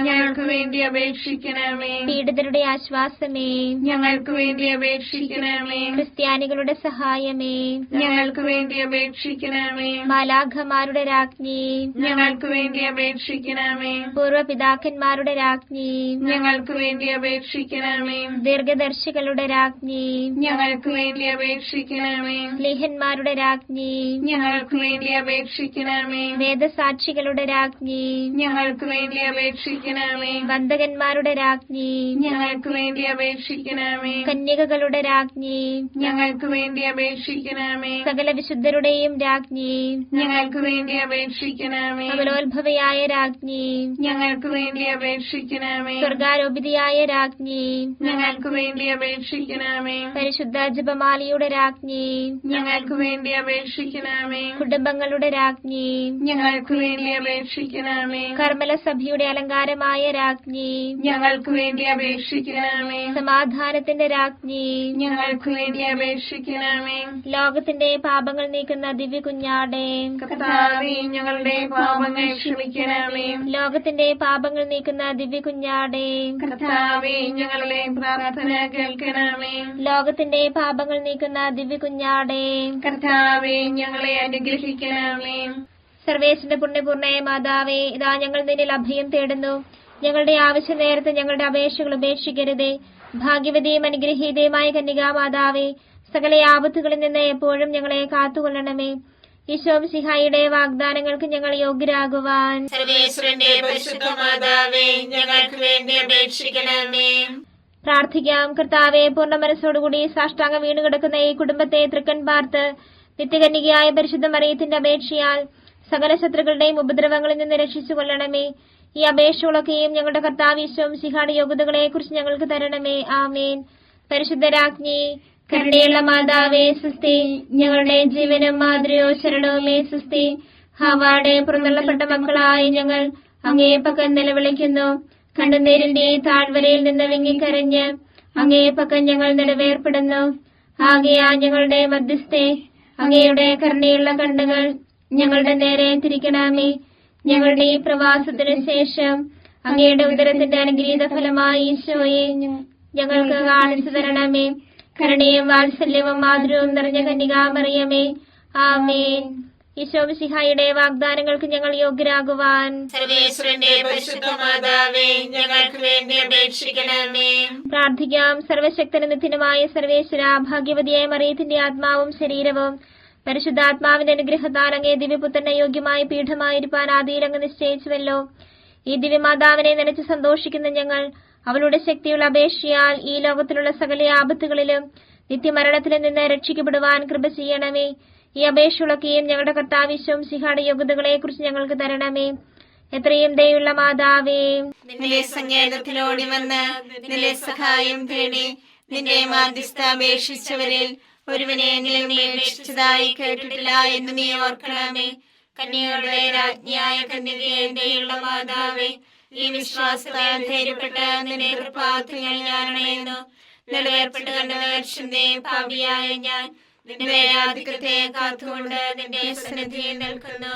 ഞങ്ങൾക്ക് വേണ്ടി അപേക്ഷിക്കണമേ. പീഡിതരുടെ ആശ്വാസമേ, ഞങ്ങൾക്ക് വേണ്ടി അപേക്ഷിക്കണമേ. ക്രിസ്ത്യാനികളുടെ സഹായമേ, ഞങ്ങൾക്ക് വേണ്ടി അപേക്ഷിക്കണമേ. മാലാഖമാരുടെ രാജ്ഞി, ഞങ്ങൾക്ക് വേണ്ടി അപേക്ഷിക്കണമേ. പൂർവപിതാക്കന്മാരുടെ രാജ്ഞി, ഞങ്ങൾക്ക് വേണ്ടി അപേക്ഷിക്കണമേ. ദീർഘദർശികളുടെ രാജ്ഞി, ഞങ്ങൾക്ക് വേണ്ടി അപേക്ഷിക്കണമേ. സ്ലീഹന്മാരുടെ രാജ്ഞി, ഞങ്ങൾക്ക് വേണ്ടി അപേക്ഷിക്കണമേ. വേദസാക്ഷികളുടെ രാജ്ഞി, ഞങ്ങൾക്ക് വേണ്ടി അപേക്ഷിക്കണമേ. ബന്ധകന്മാരുടെ രാജ്ഞി, ഞങ്ങൾക്ക് വേണ്ടി അപേക്ഷിക്കണമേ. കന്യകകളുടെ രാജ്ഞി, ഞങ്ങൾക്ക് വേണ്ടി അപേക്ഷിക്കണമേ. സകല വിശുദ്ധരുടെയും രാജ്ഞി, ഞങ്ങൾക്ക് വേണ്ടി അപേക്ഷിക്കണമേ. അമലോത്ഭവയായ രാജ്ഞി, ഞങ്ങൾക്ക് വേണ്ടി അപേക്ഷിക്കണമേ. സ്വർഗാരോപിതയായ രാജ്ഞി, ഞങ്ങൾക്ക് വേണ്ടി അപേക്ഷിക്കണമേ. പരിശുദ്ധ ജപമാലയുടെ രാജ്ഞി, ഞങ്ങൾക്ക് വേണ്ടി അപേക്ഷിക്കണമേ. കുടുംബങ്ങളുടെ രാജ്ഞി, ഞങ്ങൾക്ക് വേണ്ടി അപേക്ഷിക്കണമേ. കർമ്മല സഭയുടെ അലങ്കാരമായ രാജ്ഞി, ഞങ്ങൾക്ക് വേണ്ടി അപേക്ഷിക്കണമേ. സമാധാനത്തിന്റെ രാജ്ഞി, ഞങ്ങൾക്ക് വേണ്ടി അപേക്ഷിക്കണമേ. ലോകത്തിന്റെ പാപങ്ങൾ നീക്കുന്ന ദിവ്യ കുഞ്ഞാടേ, കർത്താവേ, ഞങ്ങളുടെ പാപങ്ങൾ ക്ഷമിക്കണമേ. ലോകത്തിന്റെ പാപങ്ങൾ നീക്കുന്ന ദിവ്യ കുഞ്ഞാടേ, കർത്താവേ, ഞങ്ങളുടെ പ്രാർത്ഥന കേൾക്കണമേ. ലോകത്തിന്റെ പാപങ്ങൾ നീക്കുന്ന ദിവ്യ കുഞ്ഞാടേ, കർത്താവേ, ഞങ്ങളെ അനുഗ്രഹിക്കണമേ. സർവേശ്വരന്റെ പുണ്യപൂർണ്ണയ മാതാവേ, ഇതാ ഞങ്ങൾ നിന്നിൽ അഭയം തേടുന്നു. ഞങ്ങളുടെ ആവശ്യ നേരത്ത് ഞങ്ങളുടെ അപേക്ഷകൾ ഉപേക്ഷിക്കരുതേ. ഭാഗ്യവതിയും അനുഗ്രഹീതയുമായ കന്യകാ മാതാവേ, സകല ആപത്തുകളിൽ നിന്ന് എപ്പോഴും ഞങ്ങളെ കാത്തുകൊള്ളണമേ. ഈശോ മിശിഹായുടെ വാഗ്ദാനങ്ങൾക്ക് ഞങ്ങൾ യോഗ്യരാകുവാൻ സർവേശ്വരന്റെ പരിശുദ്ധ മാതാവേ, ഞങ്ങൾക്ക് വേണ്ടി അപേക്ഷിക്കണമേ. പ്രാർത്ഥിക്കാം. കർത്താവെ, പൂർണ്ണ മനസ്സോടുകൂടി സാഷ്ടാംഗം വീണു കിടക്കുന്ന ഈ കുടുംബത്തെ തൃക്കൺ പാർത്ത് നിത്യകന്യകയായ പരിശുദ്ധ മറിയത്തിന്റെ അപേക്ഷയാൽ സകല ശത്രുക്കളുടെയും ഉപദ്രവങ്ങളിൽ നിന്ന് രക്ഷിച്ചു കൊള്ളണമേ. ഈ അപേക്ഷകളൊക്കെയും ഞങ്ങളുടെ കർത്താവ് ഈശോ മിശിഹായുടെ യോഗ്യതകളെ കുറിച്ച് ഞങ്ങൾക്ക് തരണമേ. ആമേൻ. പരിശുദ്ധ രാജ്ഞി, കരുണയുള്ള മാതാവേ സുസ്തി, ഞങ്ങളുടെ ജീവനും മാതൃയോ ശരണവുമേ സുസ്തി. ഹവ്വായുടെ പുറന്തള്ളപ്പെട്ട മക്കളായ ഞങ്ങൾ അങ്ങേ പക്കൽ നിലവിളിക്കുന്നു. കണ്ണുനീരിന്റെ താഴ്വരയിൽ നിന്ന് വിങ്ങിക്കരഞ്ഞ് അങ്ങേ പക്കൽ ഞങ്ങൾ നിലവേർപ്പെടുന്നു. ആകയാ ഞങ്ങളുടെ മധ്യസ്ഥെ, അങ്ങയുടെ കരുണയുള്ള കണ്ണുകൾ ഞങ്ങളുടെ നേരെ തിരിക്കണമേ. ഞങ്ങളുടെ ഈ പ്രവാസത്തിനു ശേഷം അങ്ങയുടെ ഉദരത്തിന്റെ അനുഗ്രഹീത ഫലമായി ഈശോയെ ഞങ്ങൾക്ക് കാണിച്ചു തരണമേ. കരുണയും വാത്സല്യവും മാധുര്യവും നിറഞ്ഞ കന്യകാമറിയമേ, ആമേൻ. ഈശോ മിശിഹായുടെ വാഗ്ദാനങ്ങൾക്ക് ഞങ്ങൾ യോഗ്യരാകുവാൻ സർവേശ്വരന്റെ പരിശുദ്ധ മാതാവേ, ഞങ്ങൾക്ക് വേണ്ടി അപേക്ഷിക്കണമേ. പ്രാർത്ഥിക്കാം. സർവശക്തനും നിത്യനുമായ സർവേശ്വര, ഭാഗ്യവതിയായ മറിയത്തിന്റെ ആത്മാവും ശരീരവും പരിശുദ്ധാത്മാവിന്റെ അനുഗ്രഹത്താൽ അങ്ങേ ദിവ്യപുത്രന്റെ യോഗ്യമായ പീഠമായിരിക്കാൻ ആദിയിൽ അങ്ങ് നിശ്ചയിച്ചുവല്ലോ. ഈ ദിവ്യമാതാവിനെ നനച്ച് സന്തോഷിക്കുന്ന ഞങ്ങൾ അവളുടെ ശക്തിയുള്ള അപേക്ഷയാൽ ഈ ലോകത്തിലുള്ള സകല ആപത്തുകളിലും നിത്യമരണത്തിൽ നിന്ന് രക്ഷിക്കപ്പെടുവാൻ കൃപ ചെയ്യണമേ. ഈ അപേക്ഷകളൊക്കെയും ഞങ്ങളുടെ കർത്താവ് ഈശോ മിശിഹായുടെ യോഗ്യതകളെ കുറിച്ച് ഞങ്ങൾക്ക് തരണമേ. എത്രയും ദയുള്ള മാതാവേ, നിന്റെ സങ്കേതത്തിലോടി വന്ന് നിന്റെ സഹായം തേടി നിന്റെ മാധ്യസ്ഥ അപേക്ഷിച്ചവരിൽ ഒരുവനെ നീ അപേക്ഷിച്ചതായി കേട്ടിട്ടില്ല എന്ന് നീ ഓർക്കണമേ. കന്യകളുടെ രാജ്ഞിയായ കന്യകയുള്ള മാതാവേ, ഈ വിശ്വാസത്താൽ ധൈര്യപ്പെട്ട് നിന്റെ കൃപാർത്ഥങ്ങൾ ഞാൻ അണയുന്നു. നിലവേർപ്പെട്ട് കണ്ട വർഷന്റെ ഭാവിയായ ഞാൻ നിന്റെ ആധിക്യത്തെ കാത്തുകൊണ്ട് നിന്റെ സന്നിധിയിൽ നിൽക്കുന്നു.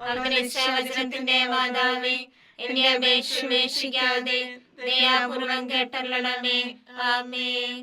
അവതരിച്ച വചനത്തിന്റെ മാതാവേ, എന്റെ അപേക്ഷ ഉപേക്ഷിക്കാതെ ദയാപൂർവം കേട്ടല്ലണമേ. ആമേൻ.